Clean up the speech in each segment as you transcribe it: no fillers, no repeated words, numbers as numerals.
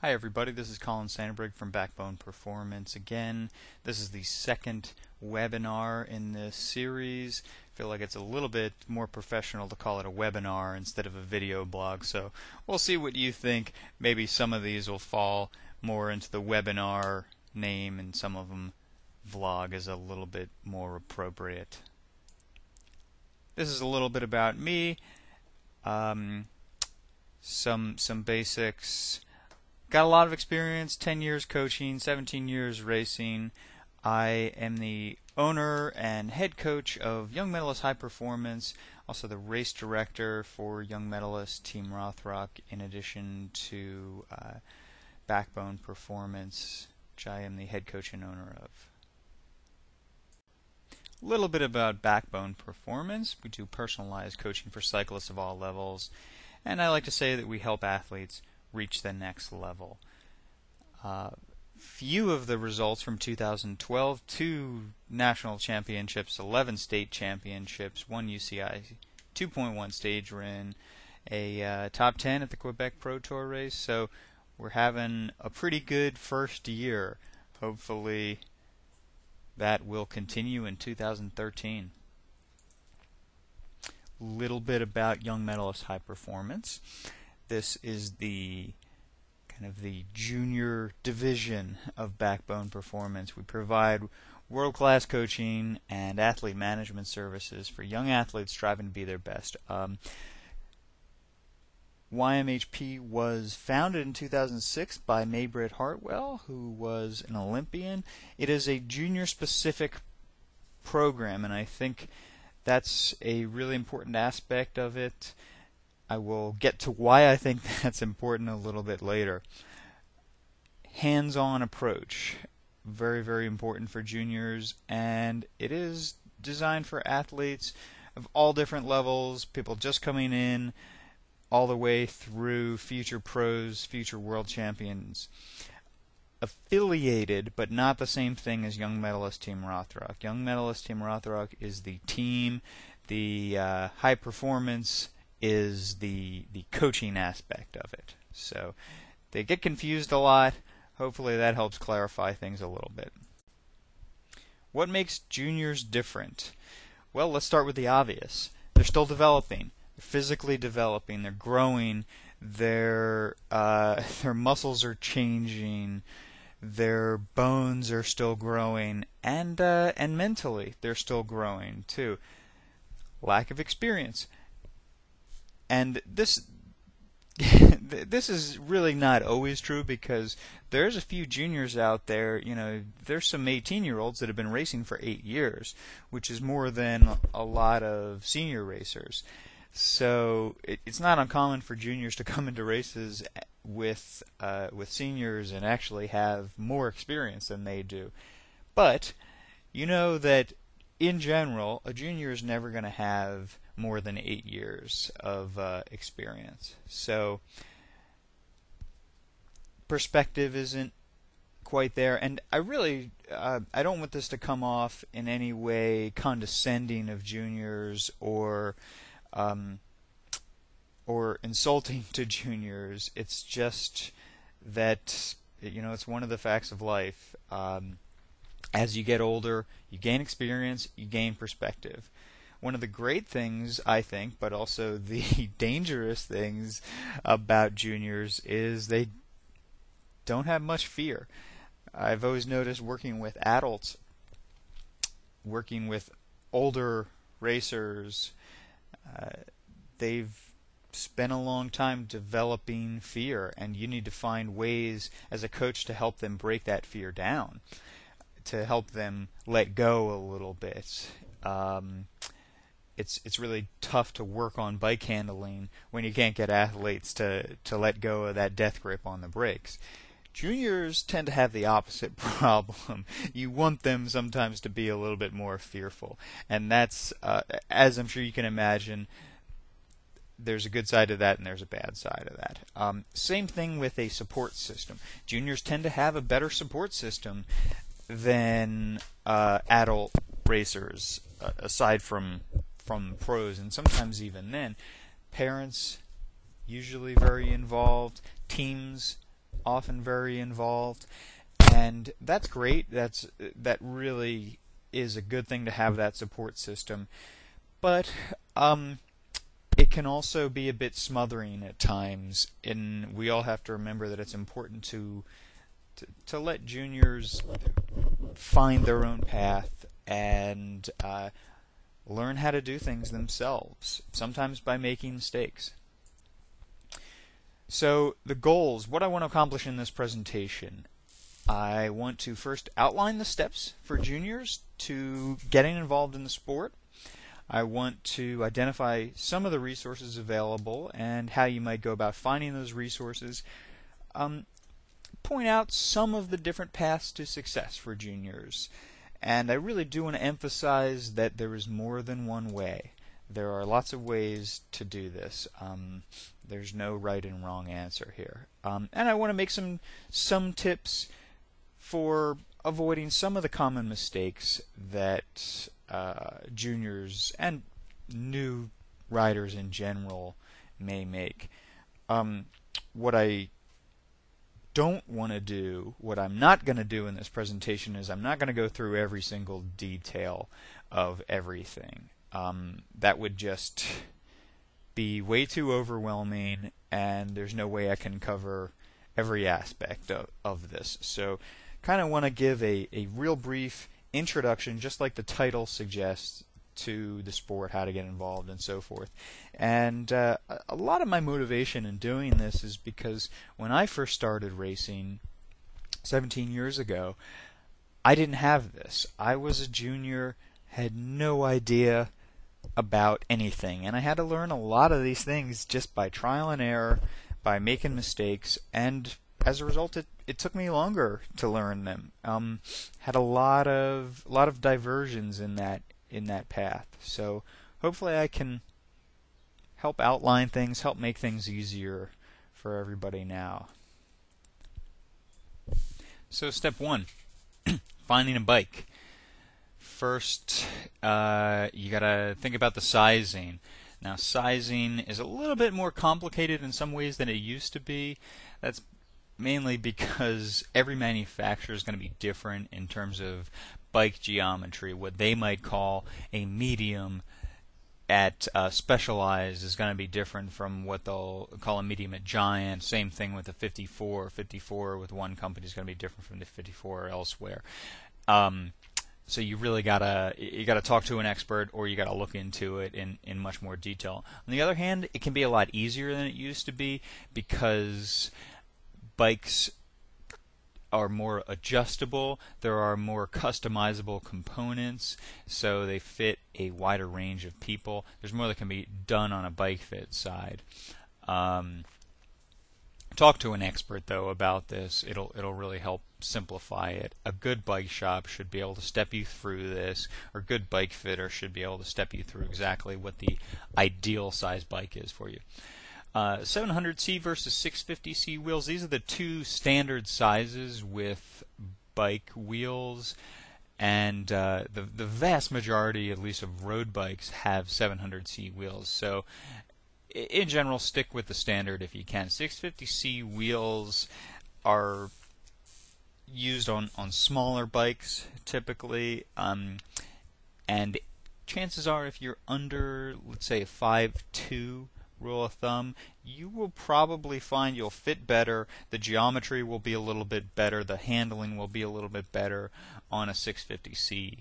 Hi everybody, this is Colin Sandberg from Backbone Performance again. This is the second webinar in this series. I feel like it's a little bit more professional to call it a webinar instead of a video blog, so we'll see what you think. Maybe some of these will fall more into the webinar name and some of them vlog is a little bit more appropriate. This is a little bit about me, some basics. Got a lot of experience, 10 years coaching, 17 years racing. I am the owner and head coach of Young Medalist High Performance, also the race director for Young Medalist Team Rothrock, in addition to Backbone Performance, which I am the head coach and owner of. A little bit about Backbone Performance. We do personalized coaching for cyclists of all levels, and I like to say that we help athletes reach the next level. Few of the results from 2012: 2 national championships, 11 state championships, 1 UCI 2.1 stage win, a top 10 at the Quebec Pro Tour race. So we're having a pretty good first year. Hopefully that will continue in 2013. Little bit about Young Medalist High Performance. This is the kind of the junior division of Backbone Performance. We provide world-class coaching and athlete management services for young athletes striving to be their best. YMHP was founded in 2006 by Maybrit Hartwell, who was an Olympian. It is a junior-specific program, and I think that's a really important aspect of it. I will get to why I think that's important a little bit later. Hands-on approach, very, very important for juniors, and it is designed for athletes of all different levels, people just coming in, all the way through future pros, future world champions. Affiliated, but not the same thing as Young Medalist Team Rothrock. Young Medalist Team Rothrock is the team, the high performance is the coaching aspect of it. So they get confused a lot. Hopefully that helps clarify things a little bit. What makes juniors different? Well, let's start with the obvious. They're still developing. They're physically developing. They're growing. Their muscles are changing. Their bones are still growing, and mentally they're still growing too. Lack of experience. And this is really not always true, because there's a few juniors out there, there's some 18-year-olds that have been racing for 8 years, which is more than a lot of senior racers. So it's not uncommon for juniors to come into races with seniors and actually have more experience than they do. But you know that in general, a junior is never going to have more than 8 years of experience. So perspective isn't quite there, and I really I don't want this to come off in any way condescending of juniors or insulting to juniors. It's just that it's one of the facts of life. As you get older, you gain experience, you gain perspective. One of the great things, I think, but also the dangerous things about juniors is they don't have much fear. I've always noticed working with adults, working with older racers, they've spent a long time developing fear, and you need to find ways as a coach to help them break that fear down, to help them let go a little bit. It's really tough to work on bike handling when you can't get athletes to let go of that death grip on the brakes. Juniors tend to have the opposite problem. You want them sometimes to be a little bit more fearful, and that's, as I'm sure you can imagine, there's a good side to that and there's a bad side of that. Same thing with a support system. Juniors tend to have a better support system than adult racers, aside from pros, and sometimes even then. Parents usually very involved. Teams often very involved, and that's great. That really is a good thing to have that support system, but it can also be a bit smothering at times, and we all have to remember that it's important to let juniors find their own path and learn how to do things themselves, sometimes by making mistakes. So the goals, what I want to accomplish in this presentation, I want to first outline the steps for juniors to getting involved in the sport. I want to identify some of the resources available and how you might go about finding those resources. Point out some of the different paths to success for juniors. And I really do want to emphasize that there is more than one way. There are lots of ways to do this. There's no right and wrong answer here. And I want to make some tips for avoiding some of the common mistakes that juniors and new riders in general may make. What I don't want to do, what I'm not going to do in this presentation is I'm not going to go through every single detail of everything. That would just be way too overwhelming, and there's no way I can cover every aspect of this. So kind of want to give a real brief introduction, just like the title suggests, to the sport, how to get involved, and so forth. And a lot of my motivation in doing this is because when I first started racing 17 years ago, I didn't have this. I was a junior, had no idea about anything, and I had to learn a lot of these things just by trial and error, by making mistakes, and as a result it took me longer to learn them. Had a lot of diversions in that path. So hopefully I can help outline things, help make things easier for everybody now. So step one, finding a bike. First, you gotta think about the sizing. Now, sizing is a little bit more complicated in some ways than it used to be. That's mainly because every manufacturer is going to be different in terms of bike geometry. What they might call a medium at Specialized is going to be different from what they'll call a medium at Giant. Same thing with the 54. 54 with one company is going to be different from the 54 elsewhere. So you really gotta talk to an expert, or you gotta look into it in much more detail. On the other hand, it can be a lot easier than it used to be because bikes are more adjustable, there are more customizable components, so they fit a wider range of people. There's more that can be done on a bike fit side. Talk to an expert though about this. It'll really help simplify it. A good bike shop should be able to step you through this, or a good bike fitter should be able to step you through exactly what the ideal size bike is for you. 700C versus 650C wheels. These are the two standard sizes with bike wheels, and the vast majority, at least of road bikes, have 700C wheels. So in general, stick with the standard if you can. 650C wheels are used on smaller bikes typically, and chances are if you're under, let's say, a 5'2", rule of thumb, you will probably find you'll fit better, the geometry will be a little bit better, the handling will be a little bit better on a 650C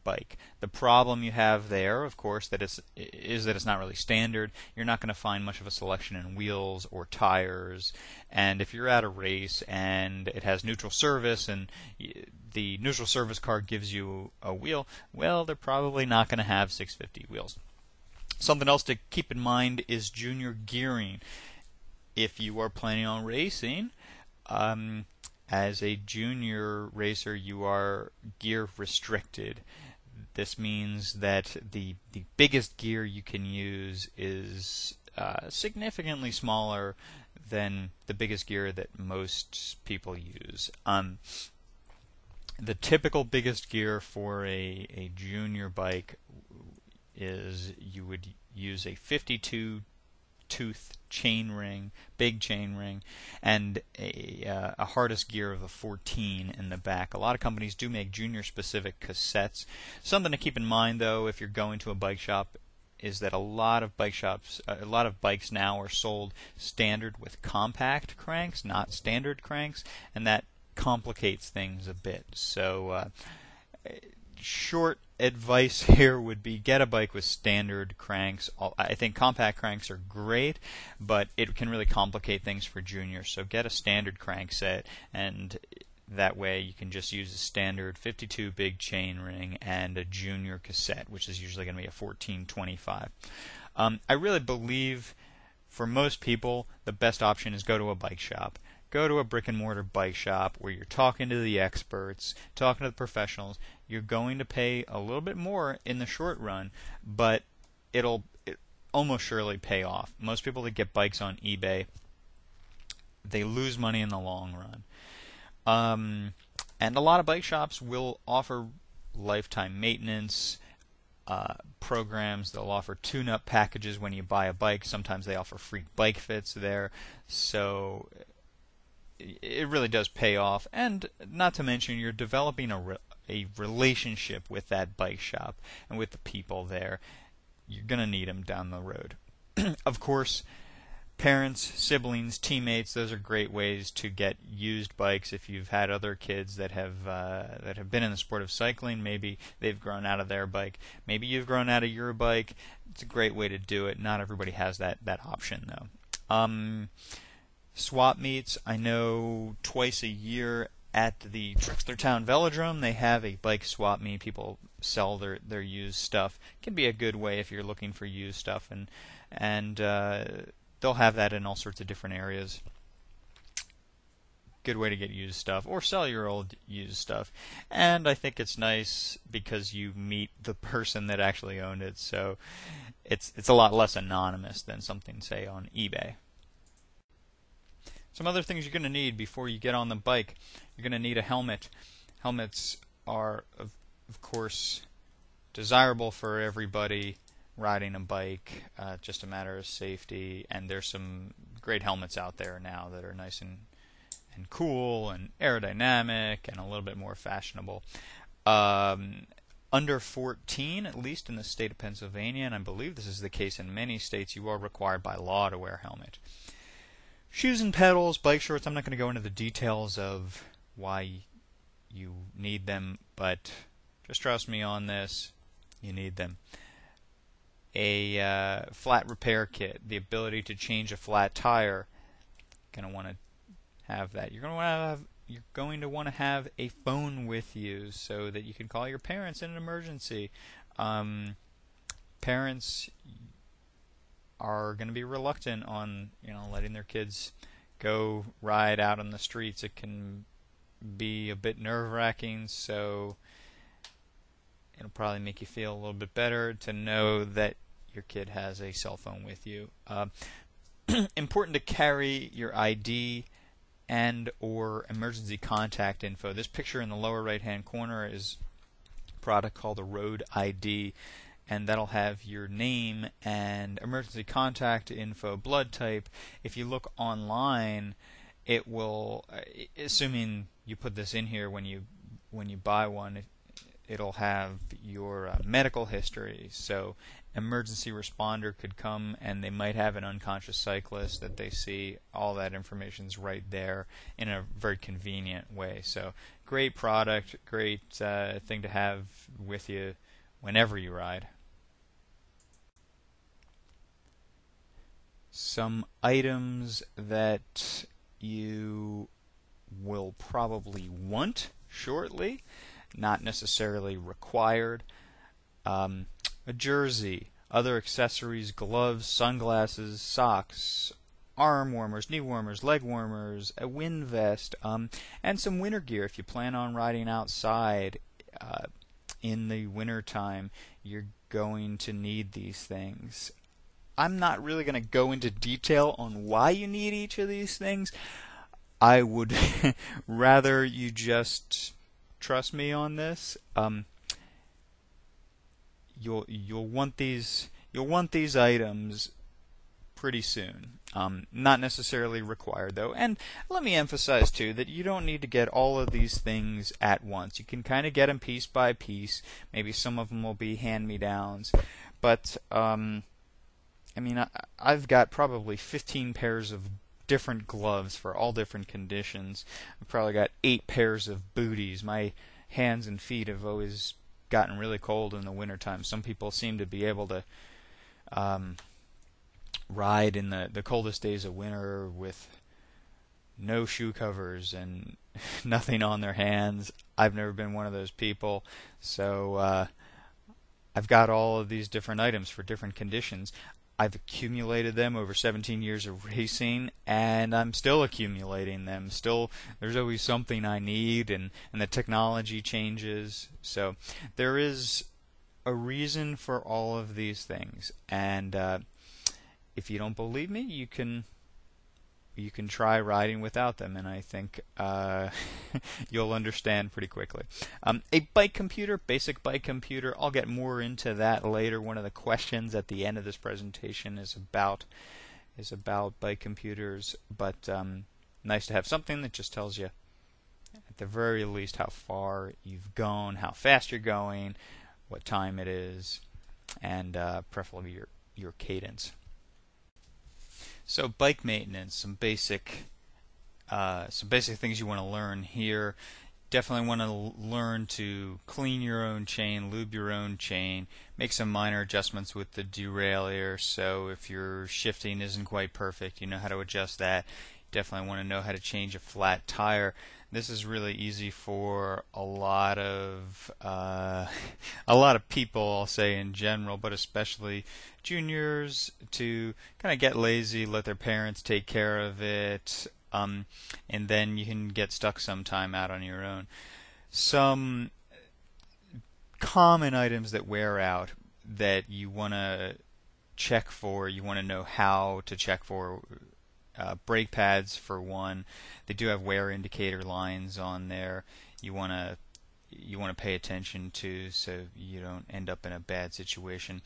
bike. The problem you have there, of course, is that it's not really standard. You're not going to find much of a selection in wheels or tires, and if you're at a race and it has neutral service and the neutral service car gives you a wheel, well, they're probably not going to have 650 wheels. Something else to keep in mind is junior gearing. If you are planning on racing, as a junior racer, you are gear restricted. This means that the biggest gear you can use is significantly smaller than the biggest gear that most people use. The typical biggest gear for a junior bike is you would use a 52 tooth chain ring, big chain ring, and a hardest gear of a 14 in the back. A lot of companies do make junior specific cassettes. Something to keep in mind though if you're going to a bike shop is that a lot of bikes now are sold standard with compact cranks, not standard cranks, and that complicates things a bit. So short advice here would be get a bike with standard cranks. I think compact cranks are great, but it can really complicate things for juniors. So get a standard crank set, and that way you can just use a standard 52 big chain ring and a junior cassette, which is usually going to be a 1425. I really believe for most people the best option is go to a bike shop. Go to a brick and mortar bike shop where you're talking to the experts, talking to the professionals. You're going to pay a little bit more in the short run, but it'll almost surely pay off. Most people that get bikes on eBay, they lose money in the long run. And a lot of bike shops will offer lifetime maintenance programs. They'll offer tune-up packages when you buy a bike. Sometimes they offer free bike fits there. So it really does pay off, and not to mention you're developing a relationship with that bike shop and with the people there. You're going to need them down the road. Of course, parents, siblings, teammates, those are great ways to get used bikes. If you've had other kids that have been in the sport of cycling, maybe they've grown out of their bike, maybe you've grown out of your bike. It's a great way to do it. Not everybody has that option though. Swap meets, I know twice a year at the Trickstertown Velodrome they have a bike swap meet. People sell their used stuff. It can be a good way if you're looking for used stuff, and they'll have that in all sorts of different areas. Good way to get used stuff or sell your old used stuff. And I think it's nice because you meet the person that actually owned it, so it's a lot less anonymous than something, say, on eBay. Some other things you're going to need before you get on the bike. You're going to need a helmet. Helmets are, of course, desirable for everybody riding a bike, just a matter of safety, and there's some great helmets out there now that are nice and cool and aerodynamic and a little bit more fashionable. Under 14, at least in the state of Pennsylvania, and I believe this is the case in many states, you are required by law to wear a helmet. Shoes and pedals, bike shorts, I'm not going to go into the details of why you need them, but just trust me on this, you need them. A flat repair kit, the ability to change a flat tire, going to want to have that. You're going to want to have a phone with you so that you can call your parents in an emergency. Parents are going to be reluctant on letting their kids go ride out on the streets. It can be a bit nerve-wracking, so it'll probably make you feel a little bit better to know that your kid has a cell phone with you. Important to carry your ID and or emergency contact info. This picture in the lower right-hand corner is a product called a Road ID, and that'll have your name and emergency contact info, blood type. If you look online, it will, assuming you put this in here when you buy one, it'll have your medical history. So emergency responder could come and they might have an unconscious cyclist that they see. All that information's right there in a very convenient way. So great product, great thing to have with you whenever you ride. Some items that you will probably want shortly, not necessarily required. A jersey, other accessories, gloves, sunglasses, socks, arm warmers, knee warmers, leg warmers, a wind vest, and some winter gear. If you plan on riding outside in the winter time, you're going to need these things. I'm not really going to go into detail on why you need each of these things. I would rather you just trust me on this. You'll want these items pretty soon. Not necessarily required though. And let me emphasize too that you don't need to get all of these things at once. You can kind of get them piece by piece. Maybe some of them will be hand-me-downs. But I mean, I've got probably 15 pairs of different gloves for all different conditions. I've probably got 8 pairs of booties. My hands and feet have always gotten really cold in the wintertime. Some people seem to be able to ride in the coldest days of winter with no shoe covers and nothing on their hands. I've never been one of those people, so I've got all of these different items for different conditions. I've accumulated them over 17 years of racing, and I'm still accumulating them. Still, there's always something I need, and the technology changes. So there is a reason for all of these things. And if you don't believe me, you can try riding without them, and I think you'll understand pretty quickly. A bike computer, basic bike computer, I'll get more into that later. One of the questions at the end of this presentation is about bike computers, but nice to have something that just tells you, at the very least, how far you've gone, how fast you're going, what time it is, and preferably your cadence. So bike maintenance, some basic things you want to learn here. Definitely want to learn to clean your own chain, lube your own chain, make some minor adjustments with the derailleur. So if your shifting isn't quite perfect, you know how to adjust that. Definitely want to know how to change a flat tire. This is really easy for a lot of people, I'll say in general, but especially juniors, to kind of get lazy, let their parents take care of it, and then you can get stuck sometime out on your own. Some common items that wear out that you want to check for, you want to know how to check for. Brake pads, for one, they do have wear indicator lines on there. You want to pay attention to, so you don't end up in a bad situation.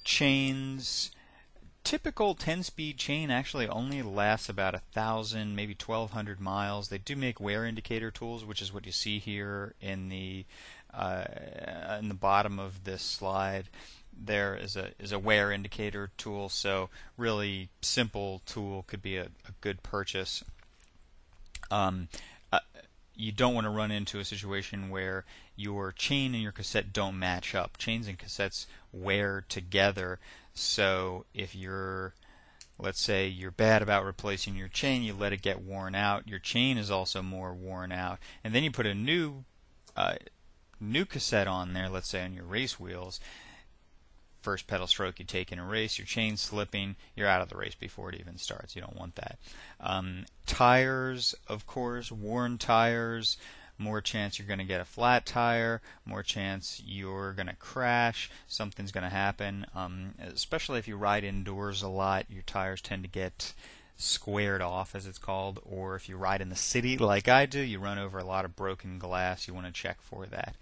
Chains, typical 10-speed chain actually only lasts about 1,000, maybe 1,200 miles. They do make wear indicator tools, which is what you see here in the bottom of this slide. There is a wear indicator tool, so really simple tool, could be a good purchase. You don't want to run into a situation where your chain and your cassette don't match up. Chains and cassettes wear together, so if let's say you're bad about replacing your chain, you let it get worn out, your chain is also more worn out, and then you put a new cassette on there, let's say on your race wheels. First pedal stroke you take in a race, your chain's slipping, you're out of the race before it even starts. You don't want that. Tires, of course, worn tires, more chance you're going to get a flat tire, more chance you're going to crash, something's going to happen. Especially if you ride indoors a lot, your tires tend to get squared off, as it's called, or if you ride in the city like I do, you run over a lot of broken glass. You want to check for that.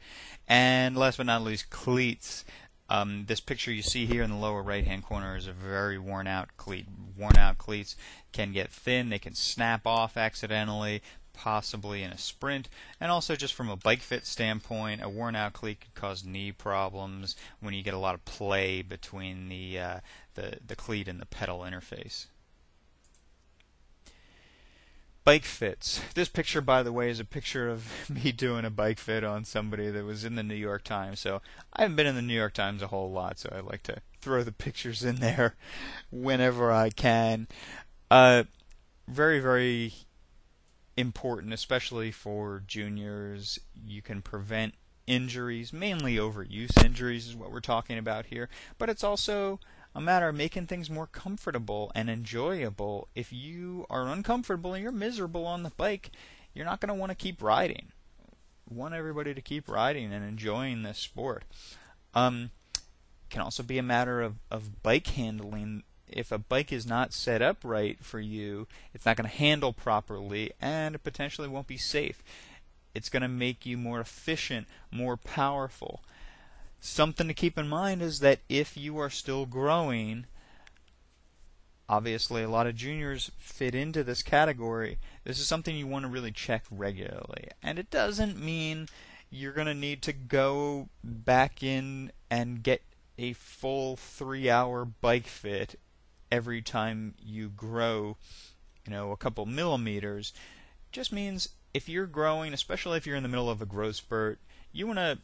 And last but not least, cleats. This picture you see here in the lower right hand corner is a very worn out cleat. Worn out cleats can get thin, they can snap off accidentally, possibly in a sprint, and also just from a bike fit standpoint, a worn out cleat could cause knee problems when you get a lot of play between the cleat and the pedal interface. Bike fits. This picture, by the way, is a picture of me doing a bike fit on somebody that was in the New York Times. So I haven't been in the New York Times a whole lot, so I like to throw the pictures in there whenever I can. Very, very important, especially for juniors. You can prevent injuries, mainly overuse injuries is what we're talking about here, but it's also a matter of making things more comfortable and enjoyable. If you are uncomfortable and you're miserable on the bike, you're not going to want to keep riding. We want everybody to keep riding and enjoying this sport. It can also be a matter of bike handling. If a bike is not set up right for you, it's not going to handle properly, and it potentially won't be safe. It's going to make you more efficient, more powerful. Something to keep in mind is that if you are still growing, Obviously, a lot of juniors fit into this category. This is something you want to really check regularly. And it doesn't mean you're going to need to go back in and get a full 3-hour bike fit every time you grow, a couple millimeters. It just means if you're growing, especially if you're in the middle of a growth spurt, you want to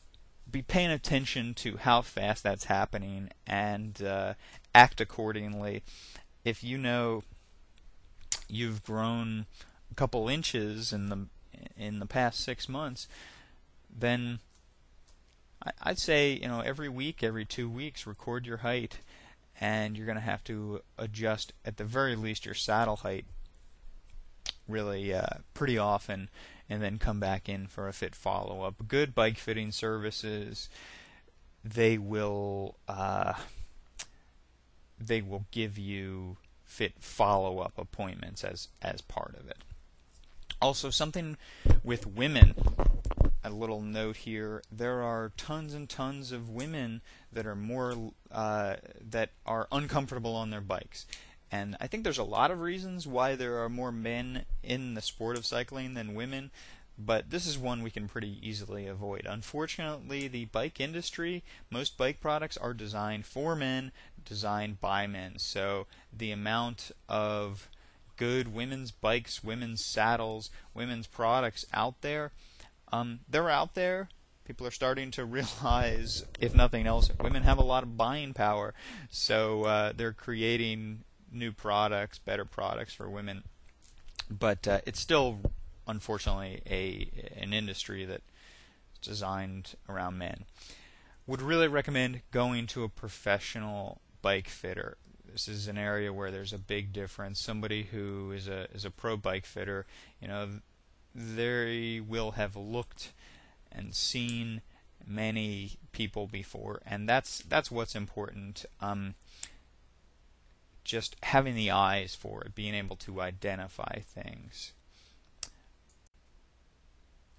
be paying attention to how fast that's happening and act accordingly. If you know you've grown a couple inches in the past 6 months, then I'd say every week, every 2 weeks, record your height, and you're going to have to adjust at the very least your saddle height really pretty often, and then come back in for a fit follow-up. Good bike fitting services, they will give you fit follow-up appointments as part of it. Also, something with women, a little note here, there are tons and tons of women that are uncomfortable on their bikes. And I think there's a lot of reasons why there are more men in the sport of cycling than women, but this is one we can pretty easily avoid. Unfortunately, the bike industry, most bike products are designed for men, designed by men. So the amount of good women's bikes, women's saddles, women's products out there, they're out there. People are starting to realize, if nothing else, women have a lot of buying power. So they're creating new products, better products for women. But it's still, unfortunately, an industry that's designed around men. Would really recommend going to a professional bike fitter. This is an area where there's a big difference. Somebody who is a pro bike fitter, they will have looked and seen many people before, and that's what's important. Just having the eyes for it, being able to identify things.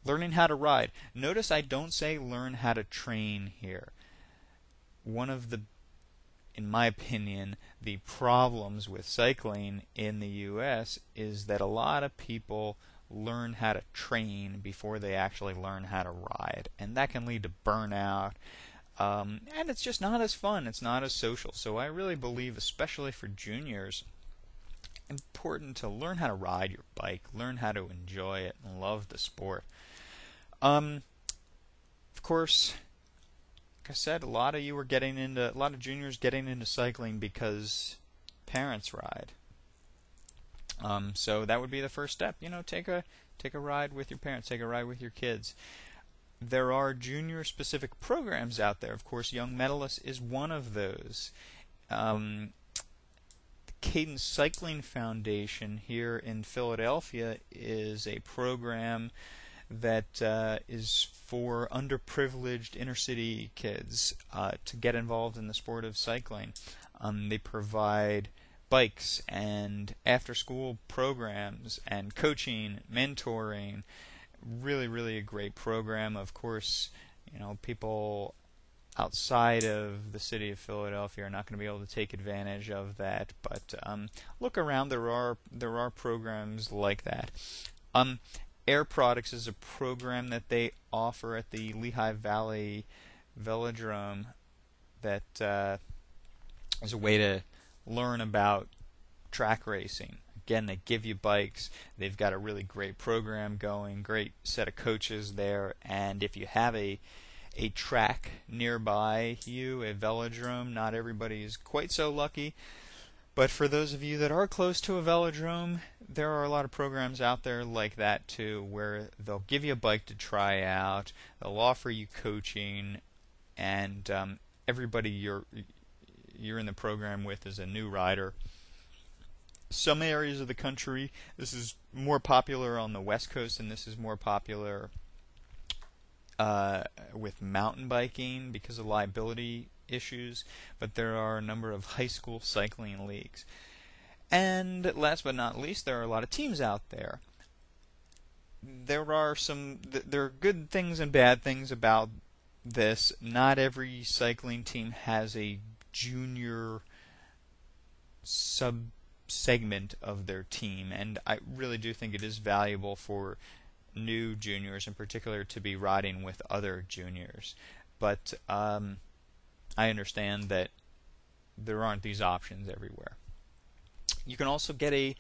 Learning how to ride. Notice I don't say learn how to train here. One of the, in my opinion, the problems with cycling in the U.S. is that a lot of people learn how to train before they actually learn how to ride, and that can lead to burnout. And it's just not as fun. It's not as social. So I really believe, especially for juniors, important to learn how to ride your bike, learn how to enjoy it, and love the sport. Of course, like I said, a lot of juniors getting into cycling because parents ride. So that would be the first step. Take a ride with your parents, take a ride with your kids. There are junior-specific programs out there. Of course, Young Medalists is one of those. The Cadence Cycling Foundation here in Philadelphia is a program that is for underprivileged inner-city kids to get involved in the sport of cycling. They provide bikes and after-school programs and coaching, mentoring. Really, really a great program. Of course, people outside of the city of Philadelphia are not going to be able to take advantage of that. But look around. There are programs like that. Air Products is a program that they offer at the Lehigh Valley Velodrome that is a way to learn about track racing. Again, they give you bikes. They've got a really great program going, great set of coaches there. And if you have a track nearby you, a velodrome, not everybody is quite so lucky. But for those of you that are close to a velodrome, there are a lot of programs out there like that too, where they'll give you a bike to try out, they'll offer you coaching, and everybody you're in the program with is a new rider. Some areas of the country, this is more popular on the West Coast, and this is more popular with mountain biking because of liability issues, but there are a number of high school cycling leagues. And last but not least, there are a lot of teams out there. There are good things and bad things about this. Not every cycling team has a junior segment of their team, and I really do think it is valuable for new juniors in particular to be riding with other juniors. But I understand that there aren't these options everywhere. You can also get a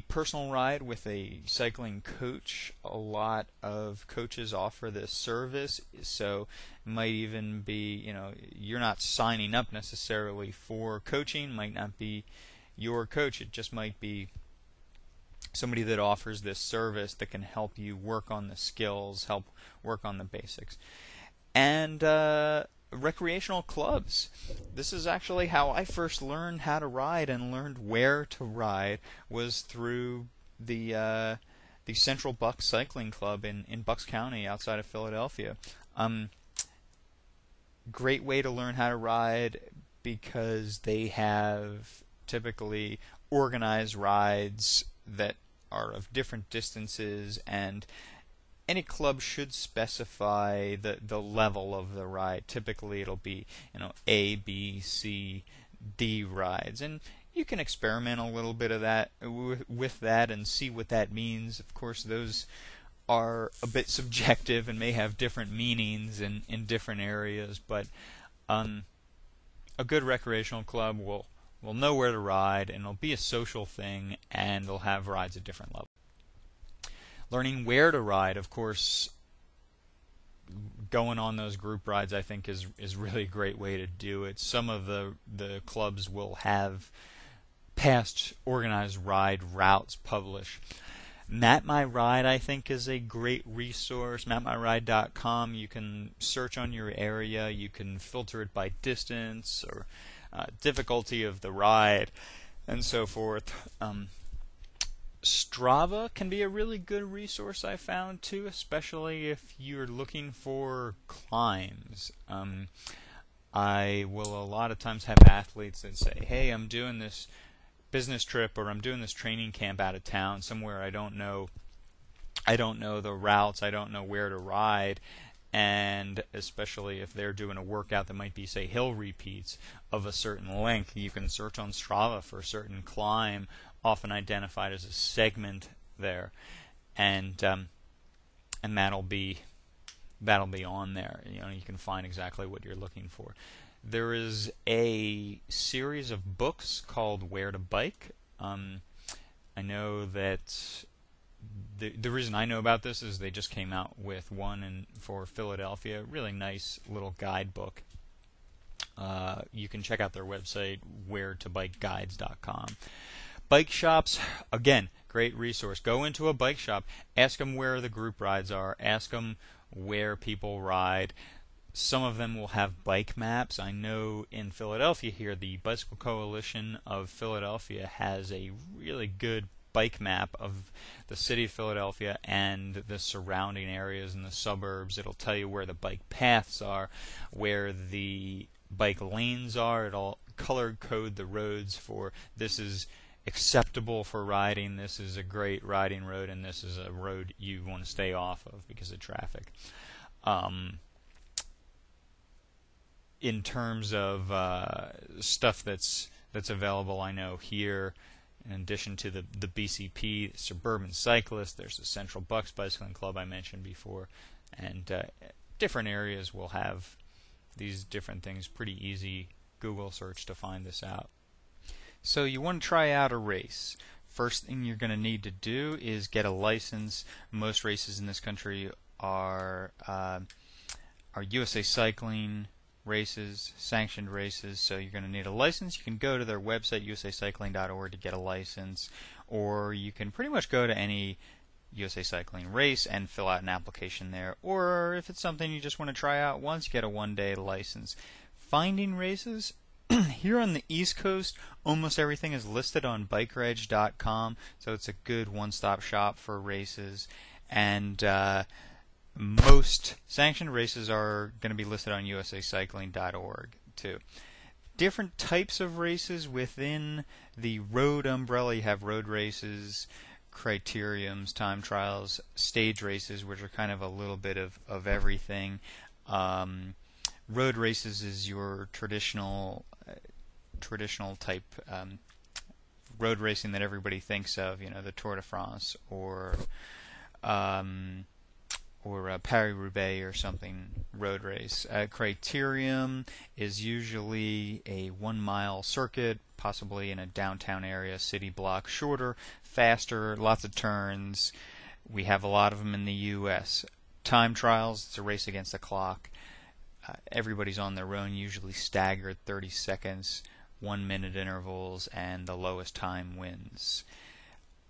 personal ride with a cycling coach. A lot of coaches offer this service, so it might even be, you're not signing up necessarily for coaching, might not be your coach, it just might be somebody that offers this service that can help you work on the skills, help work on the basics. And recreational clubs. This is actually how I first learned how to ride and learned where to ride, was through the Central Bucks Cycling Club in Bucks County outside of Philadelphia. Great way to learn how to ride because they have typically organized rides that are of different distances, and any club should specify the level of the ride. Typically it'll be A, B, C, D rides, and you can experiment a little bit of that with that and see what that means. Of course, those are a bit subjective and may have different meanings in different areas, but a good recreational club will know where to ride, and it'll be a social thing, and they'll have rides at different levels. Learning where to ride, of course, going on those group rides I think is really a great way to do it. Some of the clubs will have past organized ride routes published. Map My Ride, I think, is a great resource. MapMyRide.com, you can search on your area, you can filter it by distance or difficulty of the ride, and so forth. Strava can be a really good resource, I found, too, especially if you're looking for climbs. I will a lot of times have athletes that say, hey, I'm doing this business trip, or I'm doing this training camp out of town somewhere I don't know the routes, I don't know where to ride, and especially if they're doing a workout that might be, say, hill repeats of a certain length, you can search on Strava for a certain climb, often identified as a segment there, and that'll be on there. You can find exactly what you're looking for. There is a series of books called Where to Bike. I know that the reason I know about this is they just came out with one for Philadelphia. Really nice little guidebook. You can check out their website, wheretobikeguides.com. Bike shops, again, great resource. Go into a bike shop, ask them where the group rides are, ask them where people ride. Some of them will have bike maps. I know in Philadelphia here, the Bicycle Coalition of Philadelphia has a really good bike map of the city of Philadelphia and the surrounding areas and the suburbs. It'll tell you where the bike paths are, where the bike lanes are. It'll color code the roads for this is acceptable for riding, this is a great riding road, and this is a road you want to stay off of because of traffic. In terms of stuff that's available, I know here, in addition to the BCP, Suburban Cyclist, there's the Central Bucks Bicycling Club I mentioned before, and different areas will have these different things. Pretty easy Google search to find this out. So you want to try out a race. First thing you're going to need to do is get a license. Most races in this country are USA Cycling races, sanctioned races, so you're going to need a license. You can go to their website, usacycling.org, to get a license, or you can pretty much go to any USA Cycling race and fill out an application there, or if it's something you just want to try out once, get a one-day license. Finding races, here on the East Coast, almost everything is listed on bikereg.com, so it's a good one-stop shop for races, and most sanctioned races are going to be listed on usacycling.org too. Different types of races within the road umbrella. You have road races, criteriums, time trials, stage races, which are kind of a little bit of everything. Road races is your traditional type road racing that everybody thinks of, the Tour de France or Paris-Roubaix or something road race. Criterium is usually a 1-mile circuit, possibly in a downtown area, city block, shorter, faster, lots of turns. We have a lot of them in the U.S. Time trials, it's a race against the clock. Everybody's on their own, usually staggered 30 seconds, 1-minute intervals, and the lowest time wins.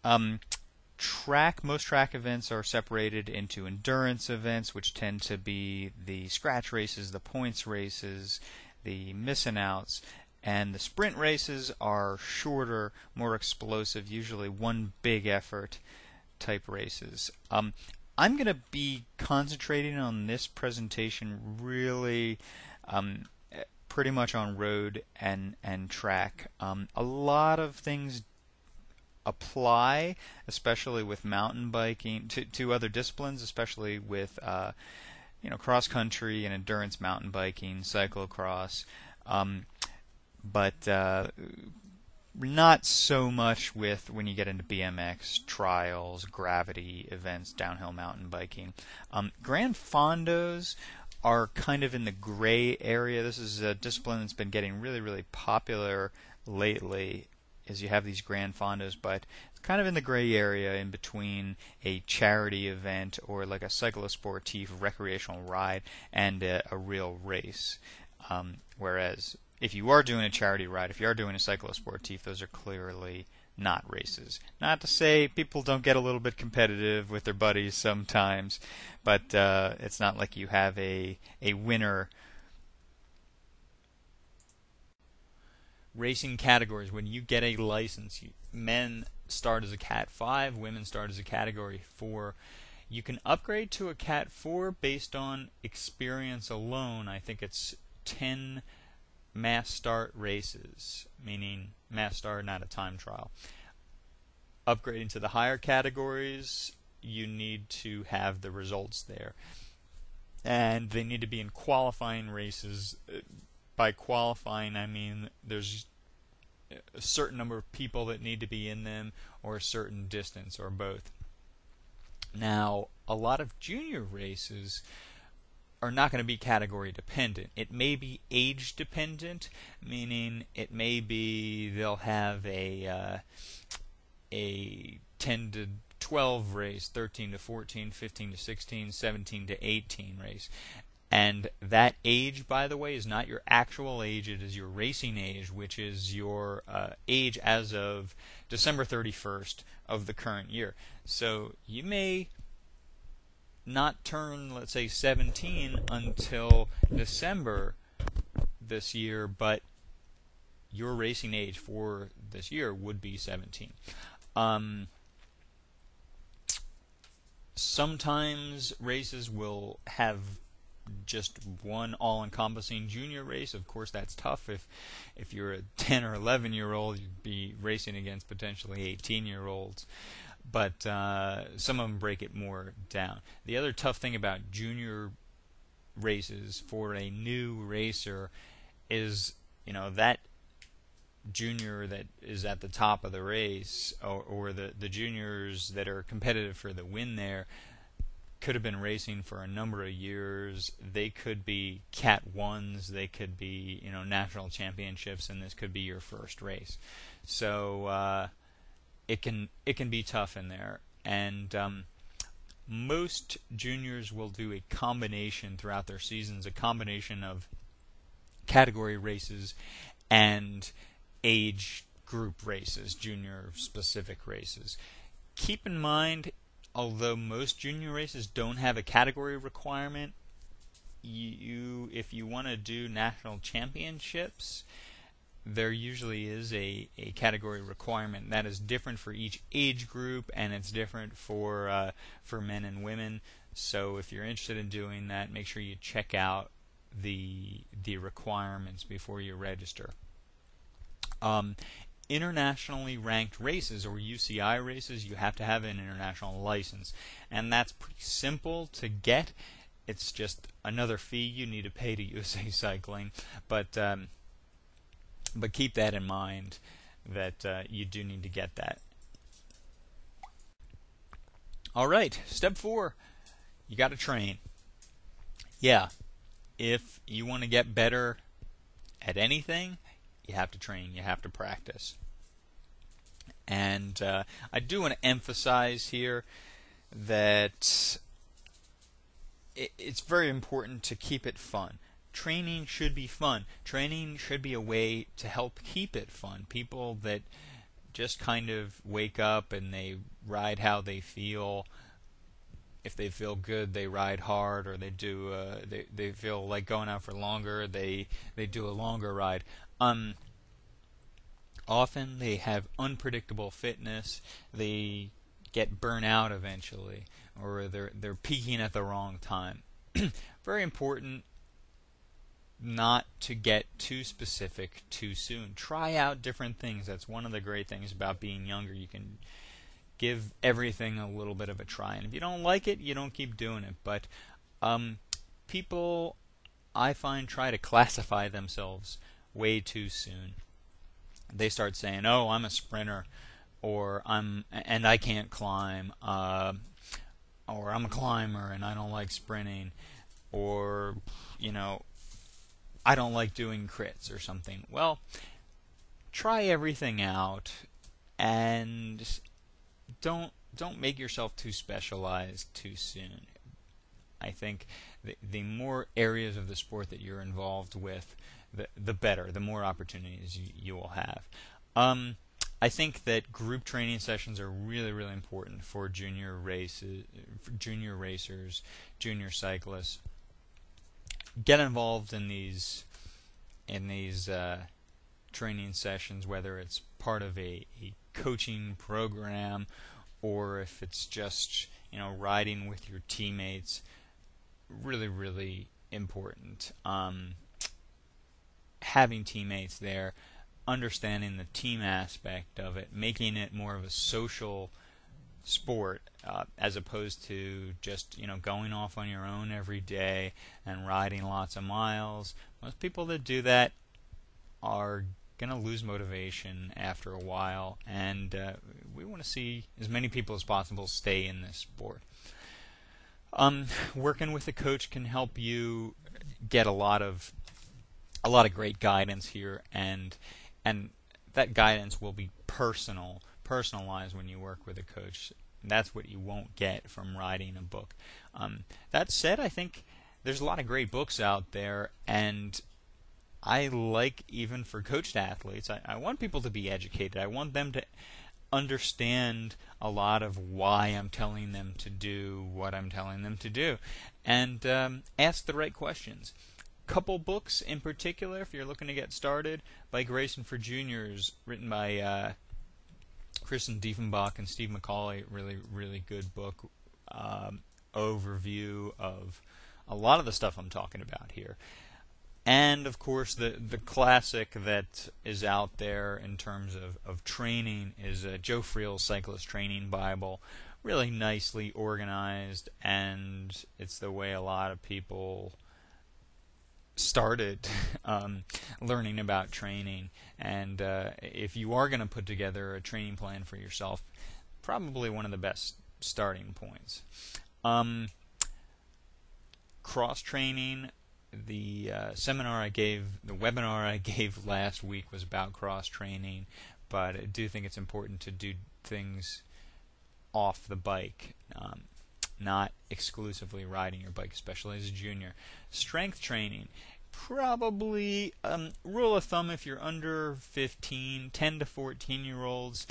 Most track events are separated into endurance events, which tend to be the scratch races, the points races, the missing outs, and the sprint races are shorter, more explosive, usually one big effort type races. I'm going to be concentrating on this presentation really pretty much on road and track. A lot of things apply, especially with mountain biking, to other disciplines, especially with cross country and endurance mountain biking, cyclocross, but not so much with when you get into BMX, trials, gravity events, downhill mountain biking. Grand fondos are kind of in the gray area. This is a discipline that's been getting really, really popular lately, as you have these grand fondos, but it's kind of in the gray area in between a charity event or like a cyclosportif recreational ride and a real race. Whereas if you are doing a charity ride, if you are doing a cyclosportif, those are clearly not races. Not to say people don't get a little bit competitive with their buddies sometimes, but it's not like you have a winner. Racing categories. When you get a license, men start as a Cat 5, women start as a Category 4. You can upgrade to a Cat 4 based on experience alone. I think it's 10 mass start races, meaning mass start, not a time trial. Upgrading to the higher categories, you need to have the results there. And they need to be in qualifying races. By qualifying, I mean there's a certain number of people that need to be in them, or a certain distance, or both. Now, a lot of junior races are not going to be category dependent. It may be age dependent, meaning it may be they'll have a 10 to 12 race, 13 to 14, 15 to 16, 17 to 18 race. And that age, by the way, is not your actual age. It is your racing age, which is your age as of December 31st of the current year. So you may not turn, let's say, 17 until December this year, but your racing age for this year would be 17. Sometimes races will have just one all-encompassing junior race. Of course, that's tough. If you're a 10 or 11-year-old, you'd be racing against potentially 18-year-olds. But some of them break it more down. The other tough thing about junior races for a new racer is, that junior that is at the top of the race, or the juniors that are competitive for the win there, could have been racing for a number of years. They could be Cat 1s, they could be national championships, and this could be your first race. So it can be tough in there. And most juniors will do a combination throughout their seasons, a combination of category races and age group races, junior specific races. Keep in mind, although most junior races don't have a category requirement, if you want to do national championships, there usually is a category requirement. That is different for each age group, and it's different for men and women. So if you're interested in doing that, make sure you check out the requirements before you register. Internationally ranked races, or UCI races, you have to have an international license, and that's pretty simple to get. It's just another fee you need to pay to USA Cycling, but keep that in mind. that you do need to get that. All right, step 4, you got to train. Yeah, if you want to get better at anything, you have to train, you have to practice. And I do want to emphasize here that it's very important to keep it fun. Training should be fun. Training should be a way to help keep it fun. People that just kind of wake up and they ride how they feel. If they feel good, they ride hard, or they feel like going out for longer, they do a longer ride. Often they have unpredictable fitness. They get burnt out eventually, or they're peaking at the wrong time. Very important not to get too specific too soon. Try out different things. That's one of the great things about being younger. You can give everything a little bit of a try, and if you don't like it, you don't keep doing it. But people, I find, try to classify themselves way too soon. They start saying, "Oh, I'm a sprinter," or I can't climb," or "I'm a climber and I don't like sprinting," or "I don't like doing crits," or something. Well, try everything out, and don't make yourself too specialized too soon. I think the more areas of the sport that you're involved with, the better, the more opportunities you will have. I think that group training sessions are really, really important for junior racers, junior cyclists. Get involved in these training sessions, whether it's part of a coaching program or if it's just riding with your teammates. Really, really important. Having teammates there, understanding the team aspect of it, making it more of a social sport as opposed to just going off on your own every day and riding lots of miles. Most people that do that are going to lose motivation after a while, and we want to see as many people as possible stay in this sport. Working with a coach can help you get a lot of great guidance here, and that guidance will be personalized when you work with a coach. That's what you won't get from writing a book. That said, I think there's a lot of great books out there, and I like, even for coached athletes, I want people to be educated. I want them to understand a lot of why I'm telling them to do what I'm telling them to do, and ask the right questions. Couple books in particular, if you're looking to get started: Bike Racing for Juniors, written by Kristen Diefenbach and Steve McCauley. Really, really good book. Overview of a lot of the stuff I'm talking about here. And, of course, the classic that is out there in terms of training is Joe Friel's Cyclist Training Bible. Really nicely organized, and it's the way a lot of people started learning about training. And if you are going to put together a training plan for yourself, probably one of the best starting points. Cross-training. The webinar I gave last week was about cross-training, but I do think it's important to do things off the bike, not exclusively riding your bike, especially as a junior. Strength training, probably rule of thumb, if you're under 15, 10 to 14-year-olds,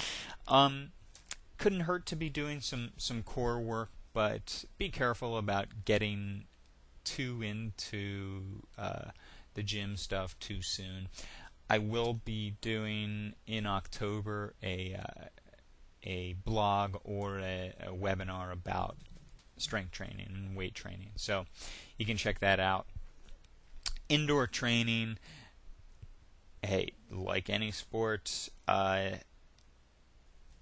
couldn't hurt to be doing some core work, but be careful about getting too into the gym stuff too soon. I will be doing in October a blog or a webinar about strength training and weight training, so you can check that out. Indoor training, hey, like any sport,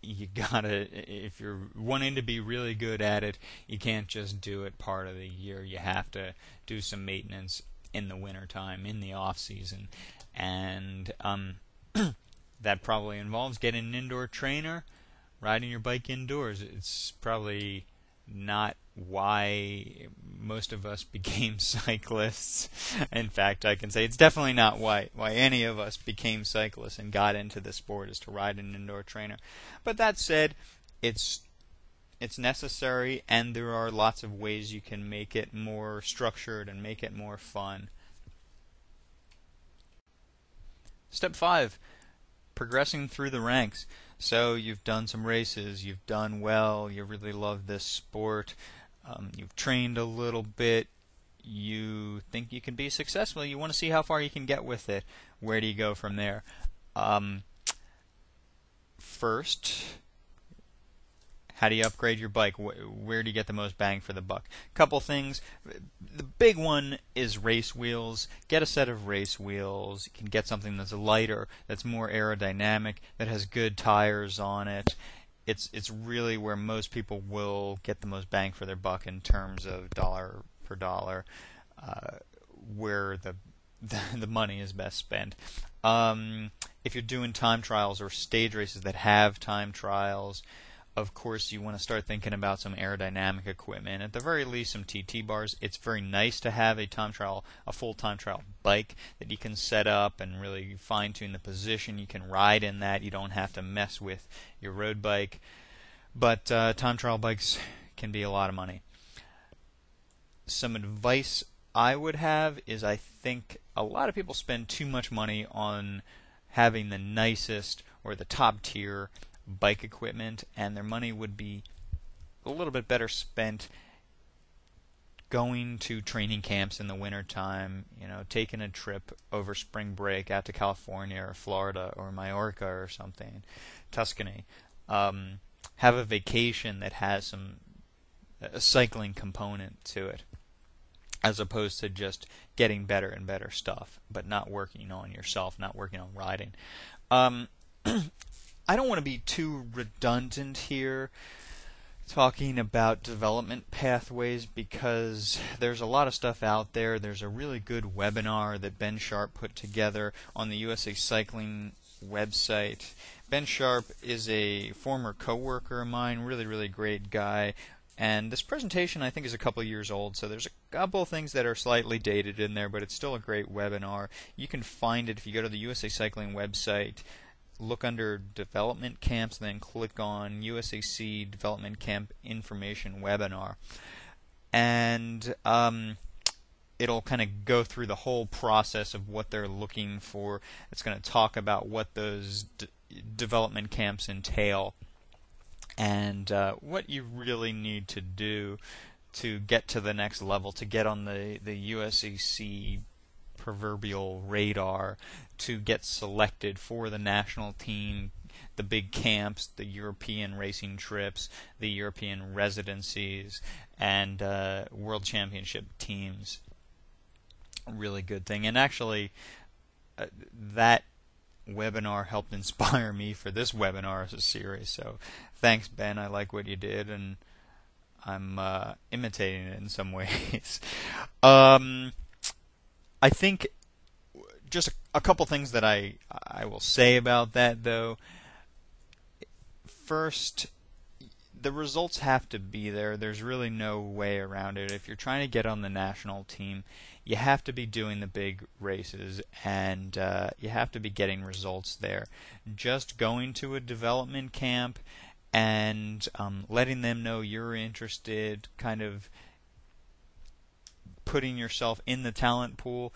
you gotta, if you're wanting to be really good at it, you can't just do it part of the year. You have to do some maintenance in the wintertime, in the off season, and That probably involves getting an indoor trainer, riding your bike indoors. It's probably not why most of us became cyclists. In fact, I can say it's definitely not why any of us became cyclists and got into the sport, is to ride an indoor trainer. But that said, it's necessary, and there are lots of ways you can make it more structured and make it more fun. Step 5, progressing through the ranks. So you've done some races, you've done well, you really love this sport, you've trained a little bit, you think you can be successful, you want to see how far you can get with it. Where do you go from there? First, how do you upgrade your bike? Where do you get the most bang for the buck? Couple things. The big one is race wheels. Get a set of race wheels. You can get something that's lighter, that's more aerodynamic, that has good tires on it. It's really where most people will get the most bang for their buck in terms of dollar per dollar, where the money is best spent. If you're doing time trials or stage races that have time trials, of course you want to start thinking about some aerodynamic equipment. At the very least, some TT bars. It's very nice to have a full time trial bike that you can set up and really fine tune the position. You can ride in that. You don't have to mess with your road bike. But time trial bikes can be a lot of money. Some advice I would have is, I think a lot of people spend too much money on having the nicest or the top tier bike equipment, and their money would be a little bit better spent going to training camps in the wintertime, taking a trip over spring break out to California or Florida or Mallorca or something, Tuscany. Have a vacation that has a cycling component to it, as opposed to just getting better and better stuff, but not working on yourself, not working on riding. I don't want to be too redundant here talking about development pathways, because there's a lot of stuff out there. There's a really good webinar that Ben Sharp put together on the USA Cycling website. Ben Sharp is a former co-worker of mine, really, really great guy. And this presentation, I think, is a couple years old, so there's a couple of things that are slightly dated in there, but it's still a great webinar. You can find it if you go to the USA Cycling website, look under Development Camps, and then click on USAC Development Camp Information Webinar. And it'll kind of go through the whole process of what they're looking for. It's going to talk about what those development camps entail, and what you really need to do to get to the next level, to get on the USAC proverbial radar, to get selected for the national team, the big camps, the European racing trips, the European residencies, and World Championship teams. A really good thing. And actually, that webinar helped inspire me for this webinar as a series. So thanks, Ben. I like what you did, and I'm imitating it in some ways. I think just a couple things that I will say about that, though. First, the results have to be there. There's really no way around it. If you're trying to get on the national team, you have to be doing the big races, and you have to be getting results there. Just going to a development camp and letting them know you're interested, kind of putting yourself in the talent pool,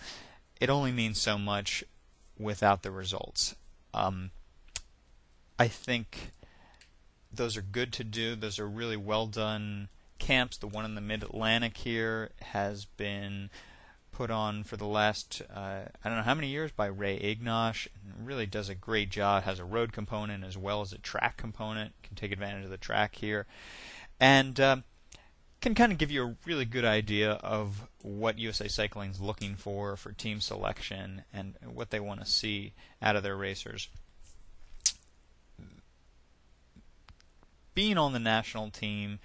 it only means so much without the results. I think those are good to do. Those are really well done camps. The one in the Mid-Atlantic here has been put on for the last, I don't know how many years, by Ray Ignash. Really does a great job. Has a road component as well as a track component. Can take advantage of the track here. And can kind of give you a really good idea of what USA Cycling is looking for team selection and what they want to see out of their racers. Being on the national team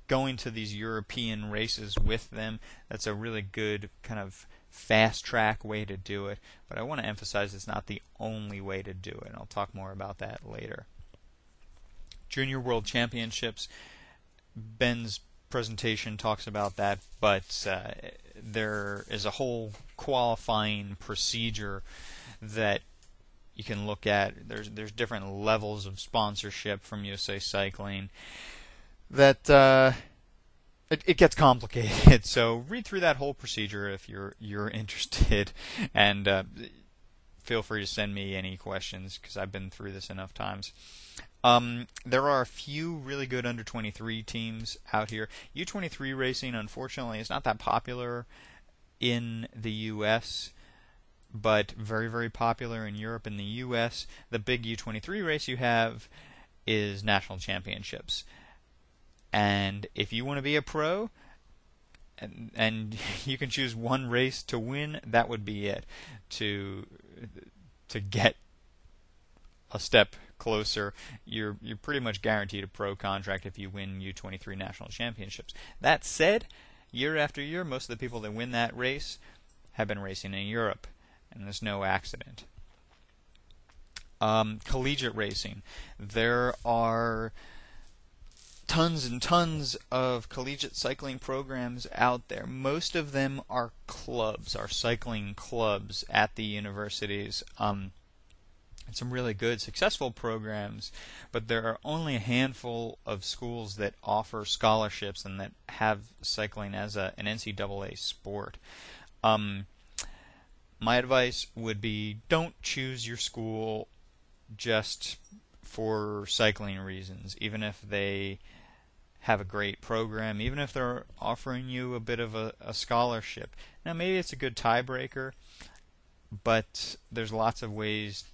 going to these European races with them. That's a really good kind of fast track way to do it. But I want to emphasize it's not the only way to do it. And I'll talk more about that later. Junior World Championships. Ben's presentation talks about that, but there is a whole qualifying procedure that you can look at. There's different levels of sponsorship from USA Cycling that it gets complicated. So read through that whole procedure if you're interested, and feel free to send me any questions because I've been through this enough times. There are a few really good under-23 teams out here. U23 racing, unfortunately, is not that popular in the U.S., but very, very popular in Europe. In the U.S., the big U23 race you have is national championships. And if you want to be a pro, and you can choose one race to win, that would be it. To get a step closer, you're pretty much guaranteed a pro contract if you win U23 national championships. That said, year after year, most of the people that win that race have been racing in Europe, and there's no accident. Collegiate racing. There are tons and tons of collegiate cycling programs out there. Most of them are clubs, are cycling clubs at the universities. Some really good, successful programs, but there are only a handful of schools that offer scholarships and that have cycling as an NCAA sport. My advice would be don't choose your school just for cycling reasons, even if they have a great program, even if they're offering you a bit of a scholarship. Now, maybe it's a good tiebreaker, but there's lots of ways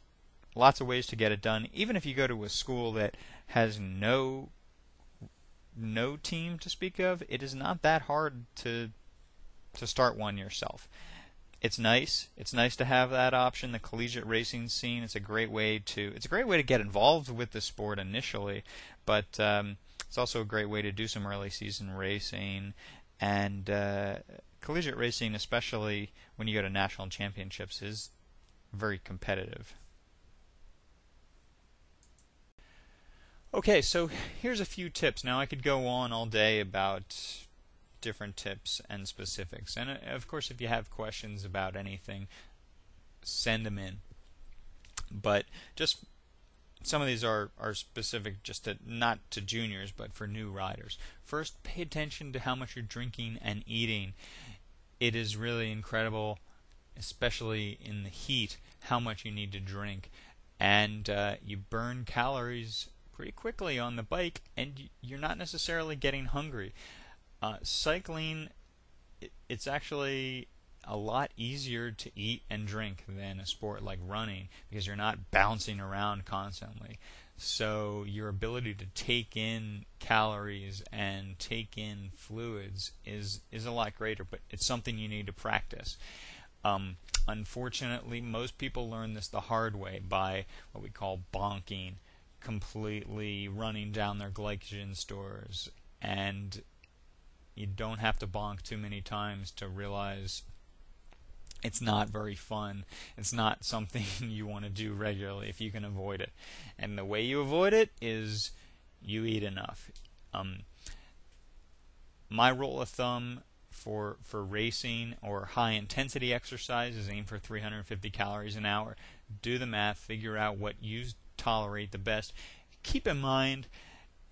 to get it done. Even if you go to a school that has no team to speak of, it is not that hard to start one yourself. It's nice. It's nice to have that option. The collegiate racing scene. It's a great way to get involved with the sport initially, but it's also a great way to do some early season racing. And collegiate racing, especially when you go to national championships, is very competitive. Okay, so here's a few tips. Now, I could go on all day about different tips and specifics. And of course, if you have questions about anything, send them in. But just some of these are specific just not to juniors, but for new riders. First, pay attention to how much you're drinking and eating. It is really incredible, especially in the heat, how much you need to drink. And you burn calories pretty quickly on the bike, and you're not necessarily getting hungry. Cycling, it's actually a lot easier to eat and drink than a sport like running because you're not bouncing around constantly. So your ability to take in calories and take in fluids is a lot greater, but it's something you need to practice. Unfortunately, most people learn this the hard way by what we call bonking, completely running down their glycogen stores, and you don't have to bonk too many times to realize it's not very fun. It's not something you want to do regularly if you can avoid it. And the way you avoid it is you eat enough. My rule of thumb for racing or high intensity exercise is aim for 350 calories an hour. Do the math, figure out what you tolerate the best. Keep in mind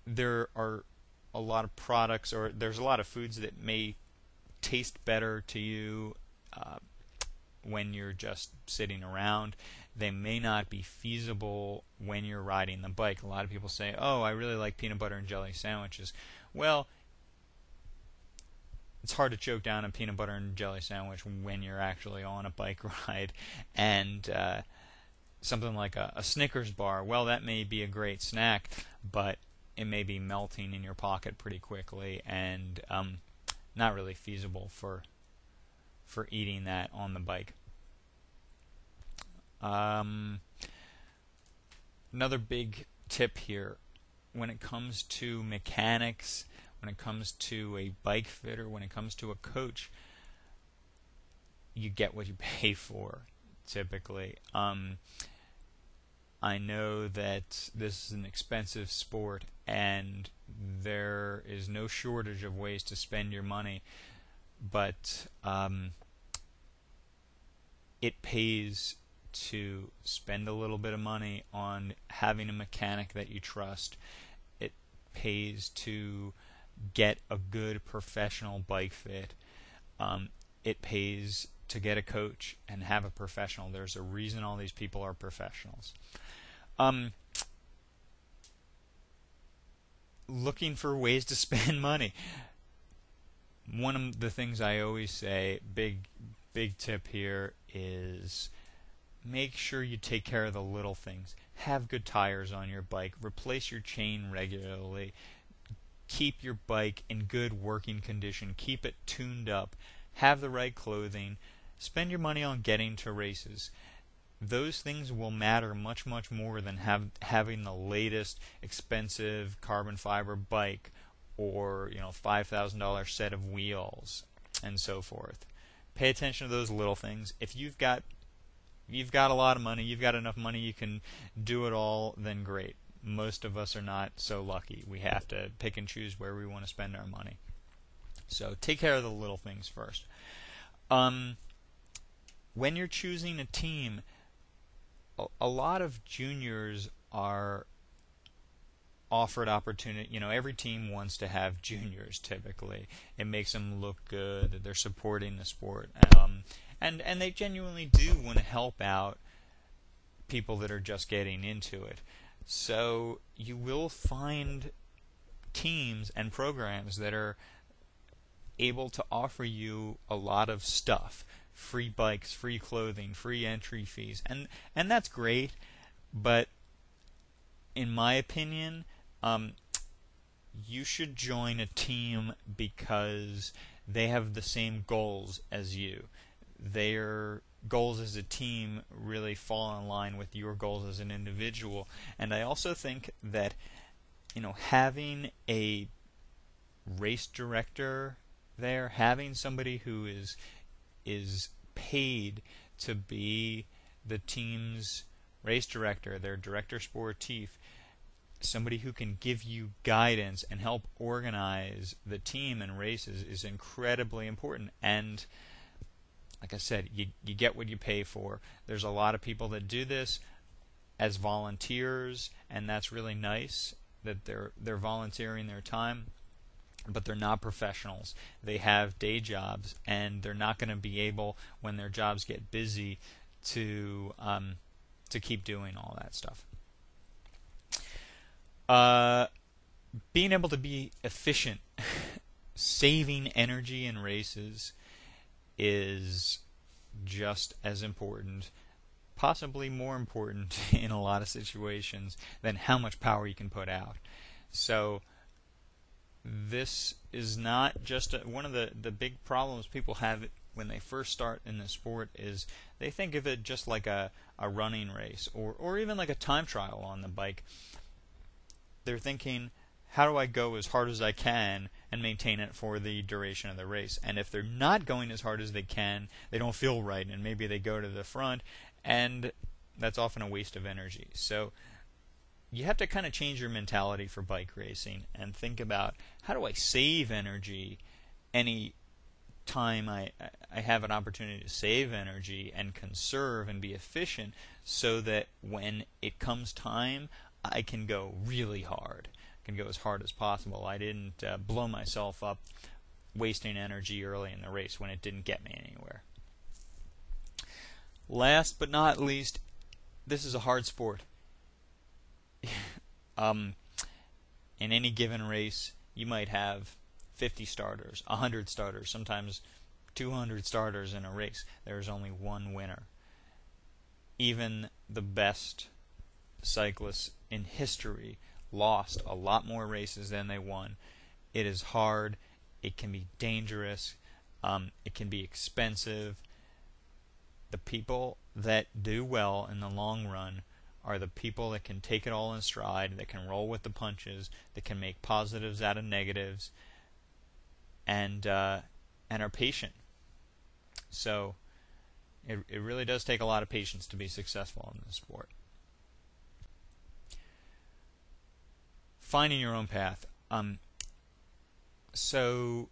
there are a lot of products, or there's a lot of foods that may taste better to you when you're just sitting around. They may not be feasible when you're riding the bike. A lot of people say, oh, I really like peanut butter and jelly sandwiches. Well, it's hard to choke down a peanut butter and jelly sandwich when you're actually on a bike ride. And something like a Snickers bar, well, that may be a great snack, but it may be melting in your pocket pretty quickly and not really feasible for eating that on the bike. Another big tip here, when it comes to mechanics, when it comes to a bike fitter, when it comes to a coach, you get what you pay for, typically. I know that this is an expensive sport, and there is no shortage of ways to spend your money, but it pays to spend a little bit of money on having a mechanic that you trust. It pays to get a good professional bike fit. It pays to get a coach and have a professional. There's a reason all these people are professionals. Looking for ways to spend money. One of the things I always say, big tip here, is make sure you take care of the little things. Have good tires on your bike. Replace your chain regularly. Keep your bike in good working condition. Keep it tuned up. Have the right clothing. Spend your money on getting to races. Those things will matter much, much more than having the latest expensive carbon fiber bike or $5,000 set of wheels and so forth. Pay attention to those little things. If you've got a lot of money, you've got enough money, you can do it all, then great. Most of us are not so lucky. We have to pick and choose where we want to spend our money. So take care of the little things first. When you're choosing a team, a lot of juniors are offered opportunity. Every team wants to have juniors typically. It makes them look good that they're supporting the sport. And they genuinely do want to help out people that are just getting into it. So you will find teams and programs that are able to offer you a lot of stuff. Free bikes, free clothing, free entry fees. And that's great, but in my opinion, you should join a team because they have the same goals as you. Their goals as a team really fall in line with your goals as an individual. And I also think that having a race director there, having somebody who is paid to be the team's race director, their director sportif, somebody who can give you guidance and help organize the team and races is incredibly important. And like I said, you get what you pay for. There's a lot of people that do this as volunteers, and that's really nice that they're volunteering their time, but they're not professionals. They have day jobs, and they're not going to be able, when their jobs get busy, to keep doing all that stuff. Being able to be efficient, saving energy in races is just as important, possibly more important in a lot of situations than how much power you can put out. So this is not just one of the big problems people have when they first start in the sport is they think of it just like a running race or even like a time trial on the bike. They're thinking, how do I go as hard as I can and maintain it for the duration of the race? And if they're not going as hard as they can, they don't feel right, and maybe they go to the front, and that's often a waste of energy. So you have to kind of change your mentality for bike racing and think about, how do I save energy any time I have an opportunity to save energy and conserve and be efficient, so that when it comes time, I can go really hard. I can go as hard as possible. I didn't blow myself up wasting energy early in the race when it didn't get me anywhere. Last but not least, this is a hard sport. In any given race, you might have 50 starters, 100 starters, sometimes 200 starters in a race. There's only one winner. Even the best cyclists in history lost a lot more races than they won. It is hard. It can be dangerous. It can be expensive. The people that do well in the long run are the people that can take it all in stride, that can roll with the punches, that can make positives out of negatives, and are patient. So it really does take a lot of patience to be successful in this sport. Finding your own path. So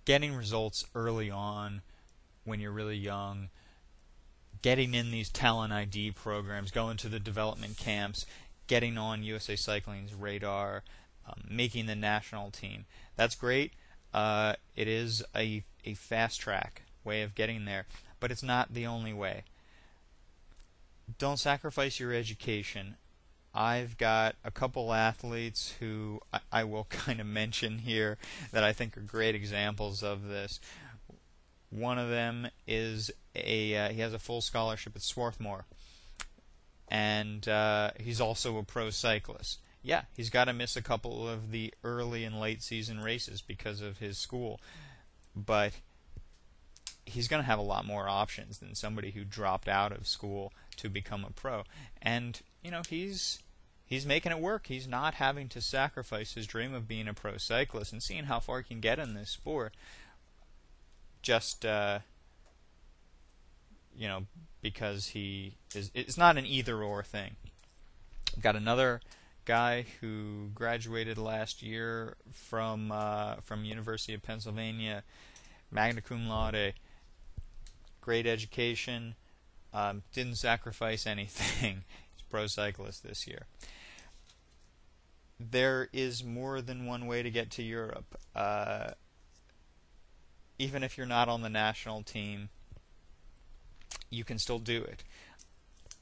getting results early on when you're really young, getting in these talent ID programs, going to the development camps, getting on USA Cycling's radar, making the national team. That's great. It is a fast track way of getting there, but it's not the only way. Don't sacrifice your education. I've got a couple athletes who I will kind of mention here that I think are great examples of this. One of them is he has a full scholarship at Swarthmore, and he's also a pro cyclist. Yeah, he's got to miss a couple of the early and late season races because of his school, but he's going to have a lot more options than somebody who dropped out of school to become a pro. And he's making it work. He's not having to sacrifice his dream of being a pro cyclist, and seeing how far he can get in this sport. Just because it's not an either-or thing. We've got another guy who graduated last year from University of Pennsylvania, magna cum laude, great education, didn't sacrifice anything. He's a pro cyclist this year. There is more than one way to get to Europe. Even if you're not on the national team, you can still do it.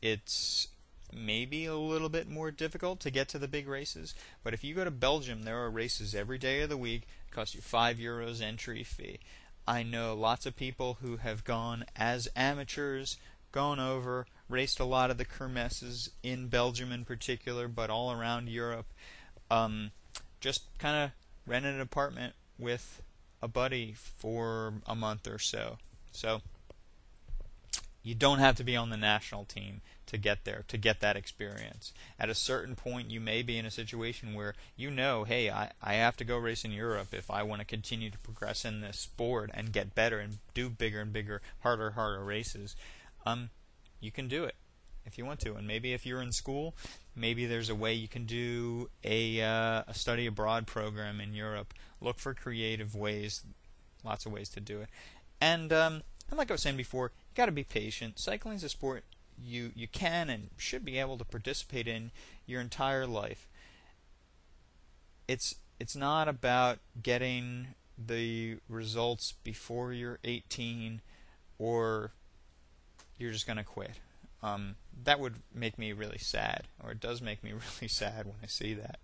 It's maybe a little bit more difficult to get to the big races, but if you go to Belgium, there are races every day of the week. It costs you €5 entry fee. I know lots of people who have gone as amateurs, gone over, raced a lot of the kermesses in Belgium in particular, but all around Europe. Just kind of rented an apartment with a buddy for a month or so. So you don't have to be on the national team to get there, to get that experience. At a certain point, you may be in a situation where hey, I have to go race in Europe if I want to continue to progress in this sport and get better and do bigger and bigger, harder races. You can do it if you want to. And maybe if you're in school, maybe there's a way you can do a study abroad program in Europe. Look for creative ways, lots of ways to do it. And like I was saying before, you got to be patient. Cycling is a sport you can and should be able to participate in your entire life. It's not about getting the results before you're 18 or you're just going to quit. That would make me really sad, or it does make me really sad when I see that.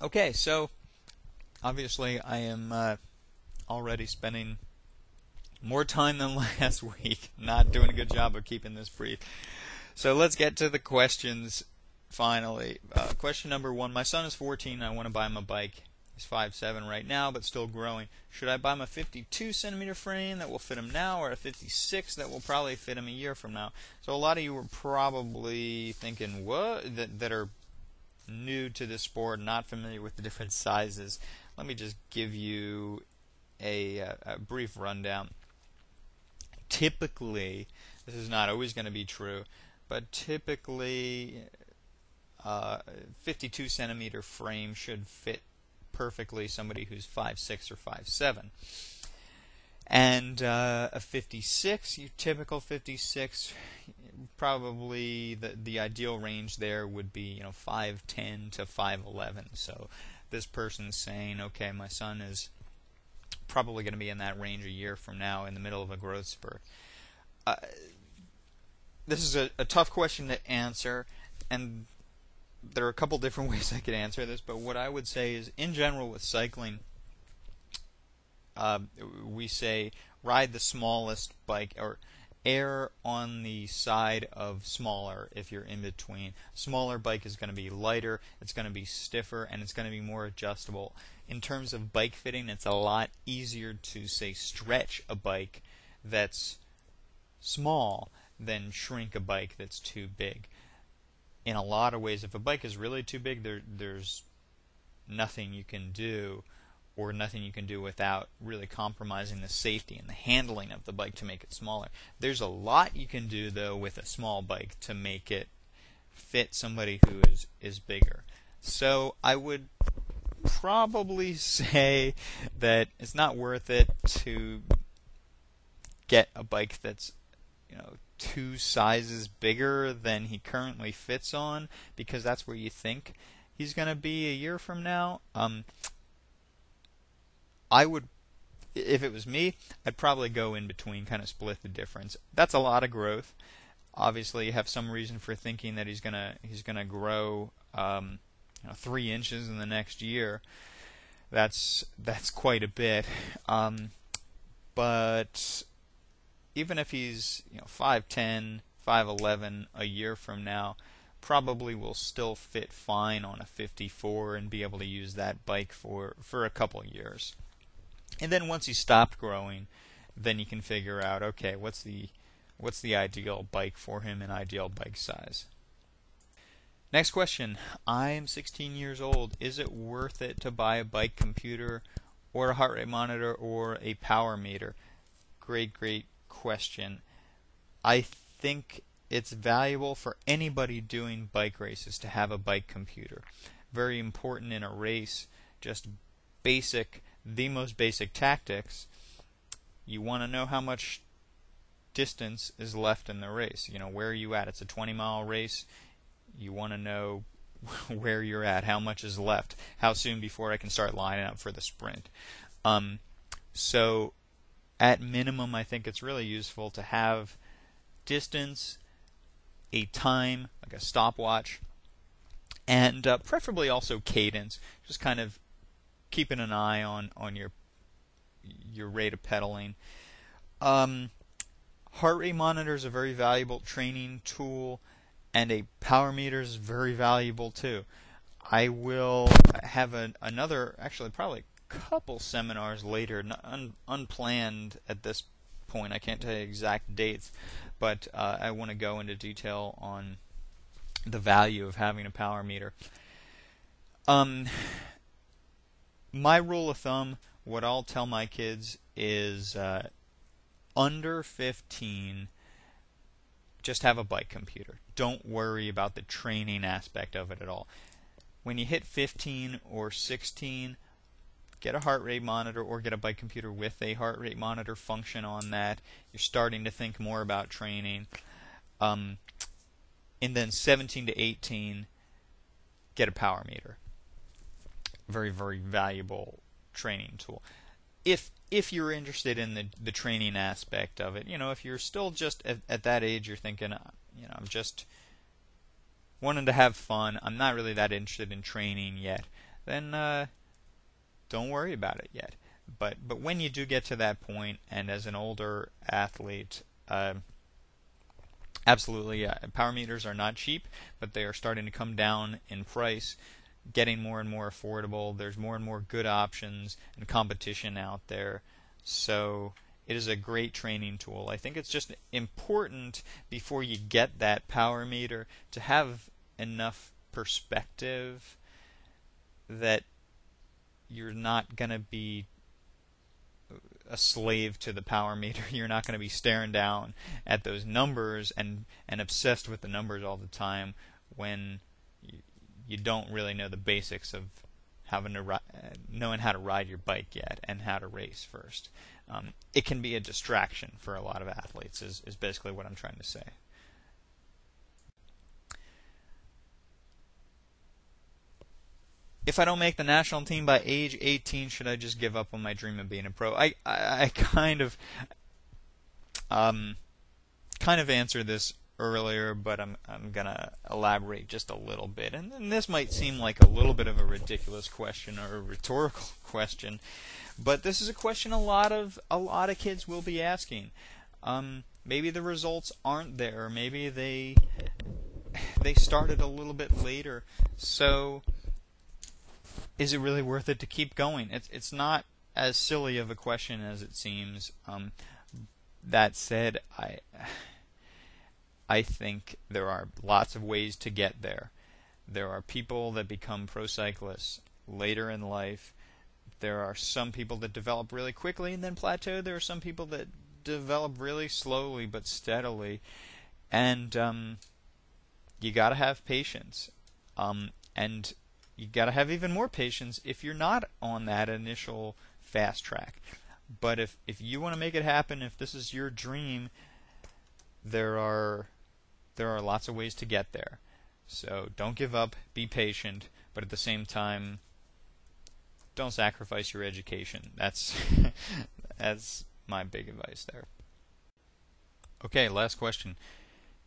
Okay, so obviously I am already spending more time than last week, not doing a good job of keeping this brief. So let's get to the questions finally. Question number 1, my son is 14 and I want to buy him a bike. He's 5'7" right now, but still growing. Should I buy him a 52-centimeter frame that will fit him now, or a 56 that will probably fit him a year from now? So a lot of you were probably thinking, what? That are new to this sport, not familiar with the different sizes. Let me just give you a brief rundown. Typically, this is not always going to be true, but typically 52-centimeter frame should fit perfectly somebody who's 5'6" or 5'7". And a 56, your typical 56, probably the ideal range there would be 5'10" to 5'11". So this person's saying, okay, my son is probably going to be in that range a year from now in the middle of a growth spurt. This is a tough question to answer, and there are a couple different ways I could answer this, but what I would say is, in general with cycling, we say ride the smallest bike, or err on the side of smaller if you're in between. Smaller bike is going to be lighter, it's going to be stiffer, and it's going to be more adjustable. In terms of bike fitting, it's a lot easier to, say, stretch a bike that's small than shrink a bike that's too big. In a lot of ways, if a bike is really too big, there's nothing you can do, or nothing you can do without really compromising the safety and the handling of the bike to make it smaller. There's a lot you can do, though, with a small bike to make it fit somebody who is bigger. So I would probably say that it's not worth it to get a bike that's, 2 sizes bigger than he currently fits on, because that's where you think he's going to be a year from now. I would, if it was me, I'd probably go in between, kind of split the difference. That's a lot of growth. Obviously, you have some reason for thinking that he's gonna grow 3 inches in the next year. That's quite a bit. But even if he's 5'10", 5'11" a year from now, probably will still fit fine on a 54 and be able to use that bike for a couple years. And then once he's stopped growing, then you can figure out, okay, what's the ideal bike for him, an ideal bike size. Next question. I am 16 years old. Is it worth it to buy a bike computer or a heart rate monitor or a power meter? Great question. I think it's valuable for anybody doing bike races to have a bike computer. Very important in a race. Just the most basic tactics. You want to know how much distance is left in the race. Where are you at? It's a 20-mile race. You want to know where you're at, how much is left, how soon before I can start lining up for the sprint. So at minimum, I think it's really useful to have distance, a time, like a stopwatch, and preferably also cadence, just kind of keeping an eye on your rate of pedaling. Heart rate monitor is a very valuable training tool, and a power meter is very valuable too. I will have another, actually probably a couple seminars later, unplanned at this point. I can't tell you exact dates, but I want to go into detail on the value of having a power meter. My rule of thumb, what I'll tell my kids is under 15, just have a bike computer. Don't worry about the training aspect of it at all. When you hit 15 or 16, get a heart rate monitor or get a bike computer with a heart rate monitor function on that. You're starting to think more about training. And then 17 to 18, get a power meter. Very, very valuable training tool. If you're interested in the training aspect of it, if you're still just at that age, you're thinking, I'm just wanting to have fun, I'm not really that interested in training yet, then don't worry about it yet. But when you do get to that point, and as an older athlete, absolutely, power meters are not cheap, but they are starting to come down in price, getting more and more affordable. There's more and more good options and competition out there. So it is a great training tool. I think it's just important before you get that power meter to have enough perspective that you're not going to be a slave to the power meter. You're not going to be staring down at those numbers and obsessed with the numbers all the time when you don't really know the basics of knowing how to ride your bike yet and how to race first. It can be a distraction for a lot of athletes is basically what I'm trying to say. If I don't make the national team by age 18, should I just give up on my dream of being a pro? I kind of answered this earlier, but I'm gonna elaborate just a little bit. And this might seem like a little bit of a ridiculous question or a rhetorical question, but this is a question a lot of kids will be asking. Maybe the results aren't there. Maybe they started a little bit later. So is it really worth it to keep going? It's not as silly of a question as it seems. That said, I think there are lots of ways to get there. There are people that become pro cyclists later in life. There are some people that develop really quickly and then plateau. There are some people that develop really slowly but steadily. And you got to have patience. And you got to have even more patience if you're not on that initial fast track. But if you want to make it happen, if this is your dream, there are lots of ways to get there. So don't give up, be patient, but at the same time, don't sacrifice your education. That's my big advice there. Okay, last question.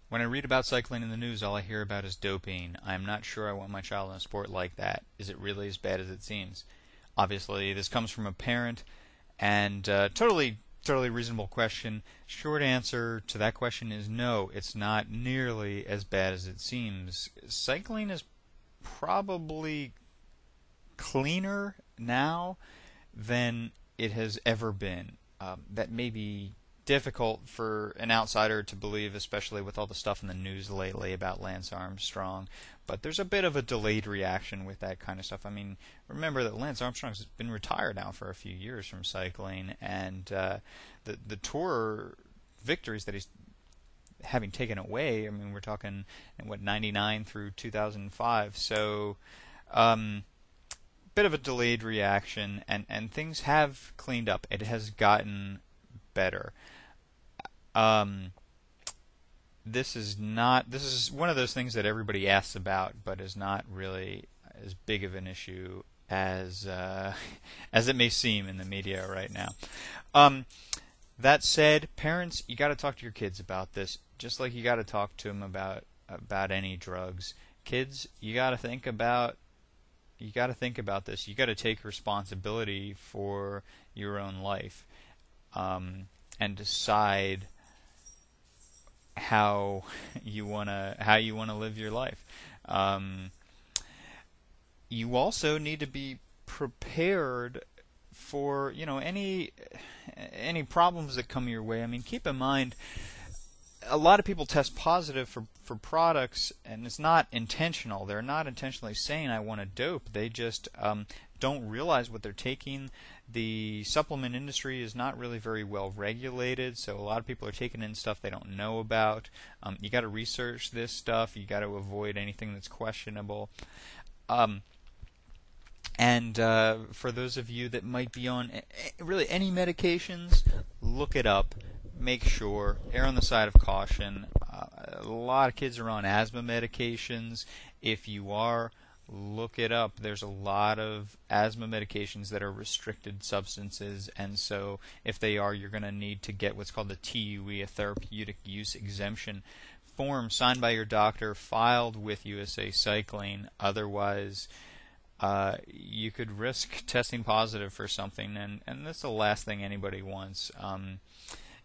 When I read about cycling in the news, all I hear about is doping. I am not sure I want my child in a sport like that. Is it really as bad as it seems? Obviously, this comes from a parent, and totally reasonable question. Short answer to that question is no, it's not nearly as bad as it seems. Cycling is probably cleaner now than it has ever been. That may be difficult for an outsider to believe, especially with all the stuff in the news lately about Lance Armstrong. But there's a bit of a delayed reaction with that kind of stuff. I mean, remember that Lance Armstrong's been retired now for a few years from cycling, and the Tour victories that he's having taken away, I mean, we're talking, 99 through 2005. So, bit of a delayed reaction, and things have cleaned up. It has gotten better. This is one of those things that everybody asks about, but is not really as big of an issue as it may seem in the media right now. That said, parents, you got to talk to your kids about this, just like you got to talk to them about any drugs. Kids, you got to think about this. You got to take responsibility for your own life, and decide how you wanna live your life. You also need to be prepared for any problems that come your way. I mean, keep in mind, a lot of people test positive for products, and it's not intentional. They're not intentionally saying I want to dope. They just don't realize what they're taking. The supplement industry is not really very well regulated, so a lot of people are taking in stuff they don't know about. You got to research this stuff. You got to avoid anything that's questionable. And for those of you that might be on really any medications, look it up. Make sure. Err on the side of caution. A lot of kids are on asthma medications. If you are, look it up. There's a lot of asthma medications that are restricted substances, and so if they are, you're going to need to get what's called a TUE, a therapeutic use exemption form, signed by your doctor, filed with USA Cycling. Otherwise, you could risk testing positive for something, and that's the last thing anybody wants,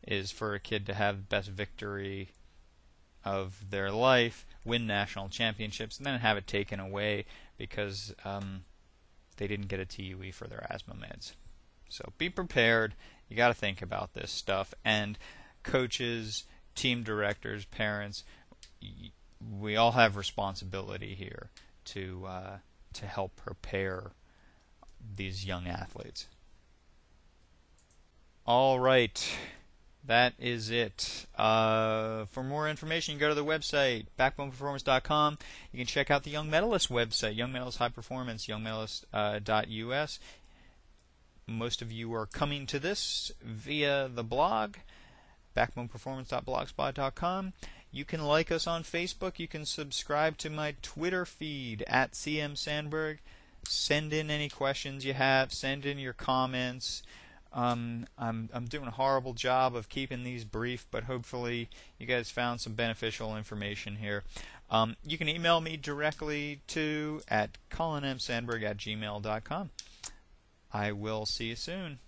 is for a kid to have the best victory of their life, win national championships, and then have it taken away because they didn't get a TUE for their asthma meds. So be prepared. You got to think about this stuff. And coaches, team directors, parents, we all have responsibility here to help prepare these young athletes. All right. That is it. For more information, you can go to the website, backboneperformance.com. You can check out the Young Medalist website, Young Medalist High Performance, youngmedalist.us. Most of you are coming to this via the blog, backboneperformance.blogspot.com. You can like us on Facebook. You can subscribe to my Twitter feed, @CMSandberg. Send in any questions you have. Send in your comments. I'm doing a horrible job of keeping these brief, but hopefully you guys found some beneficial information here. You can email me directly at colinmsandberg@gmail.com. I will see you soon.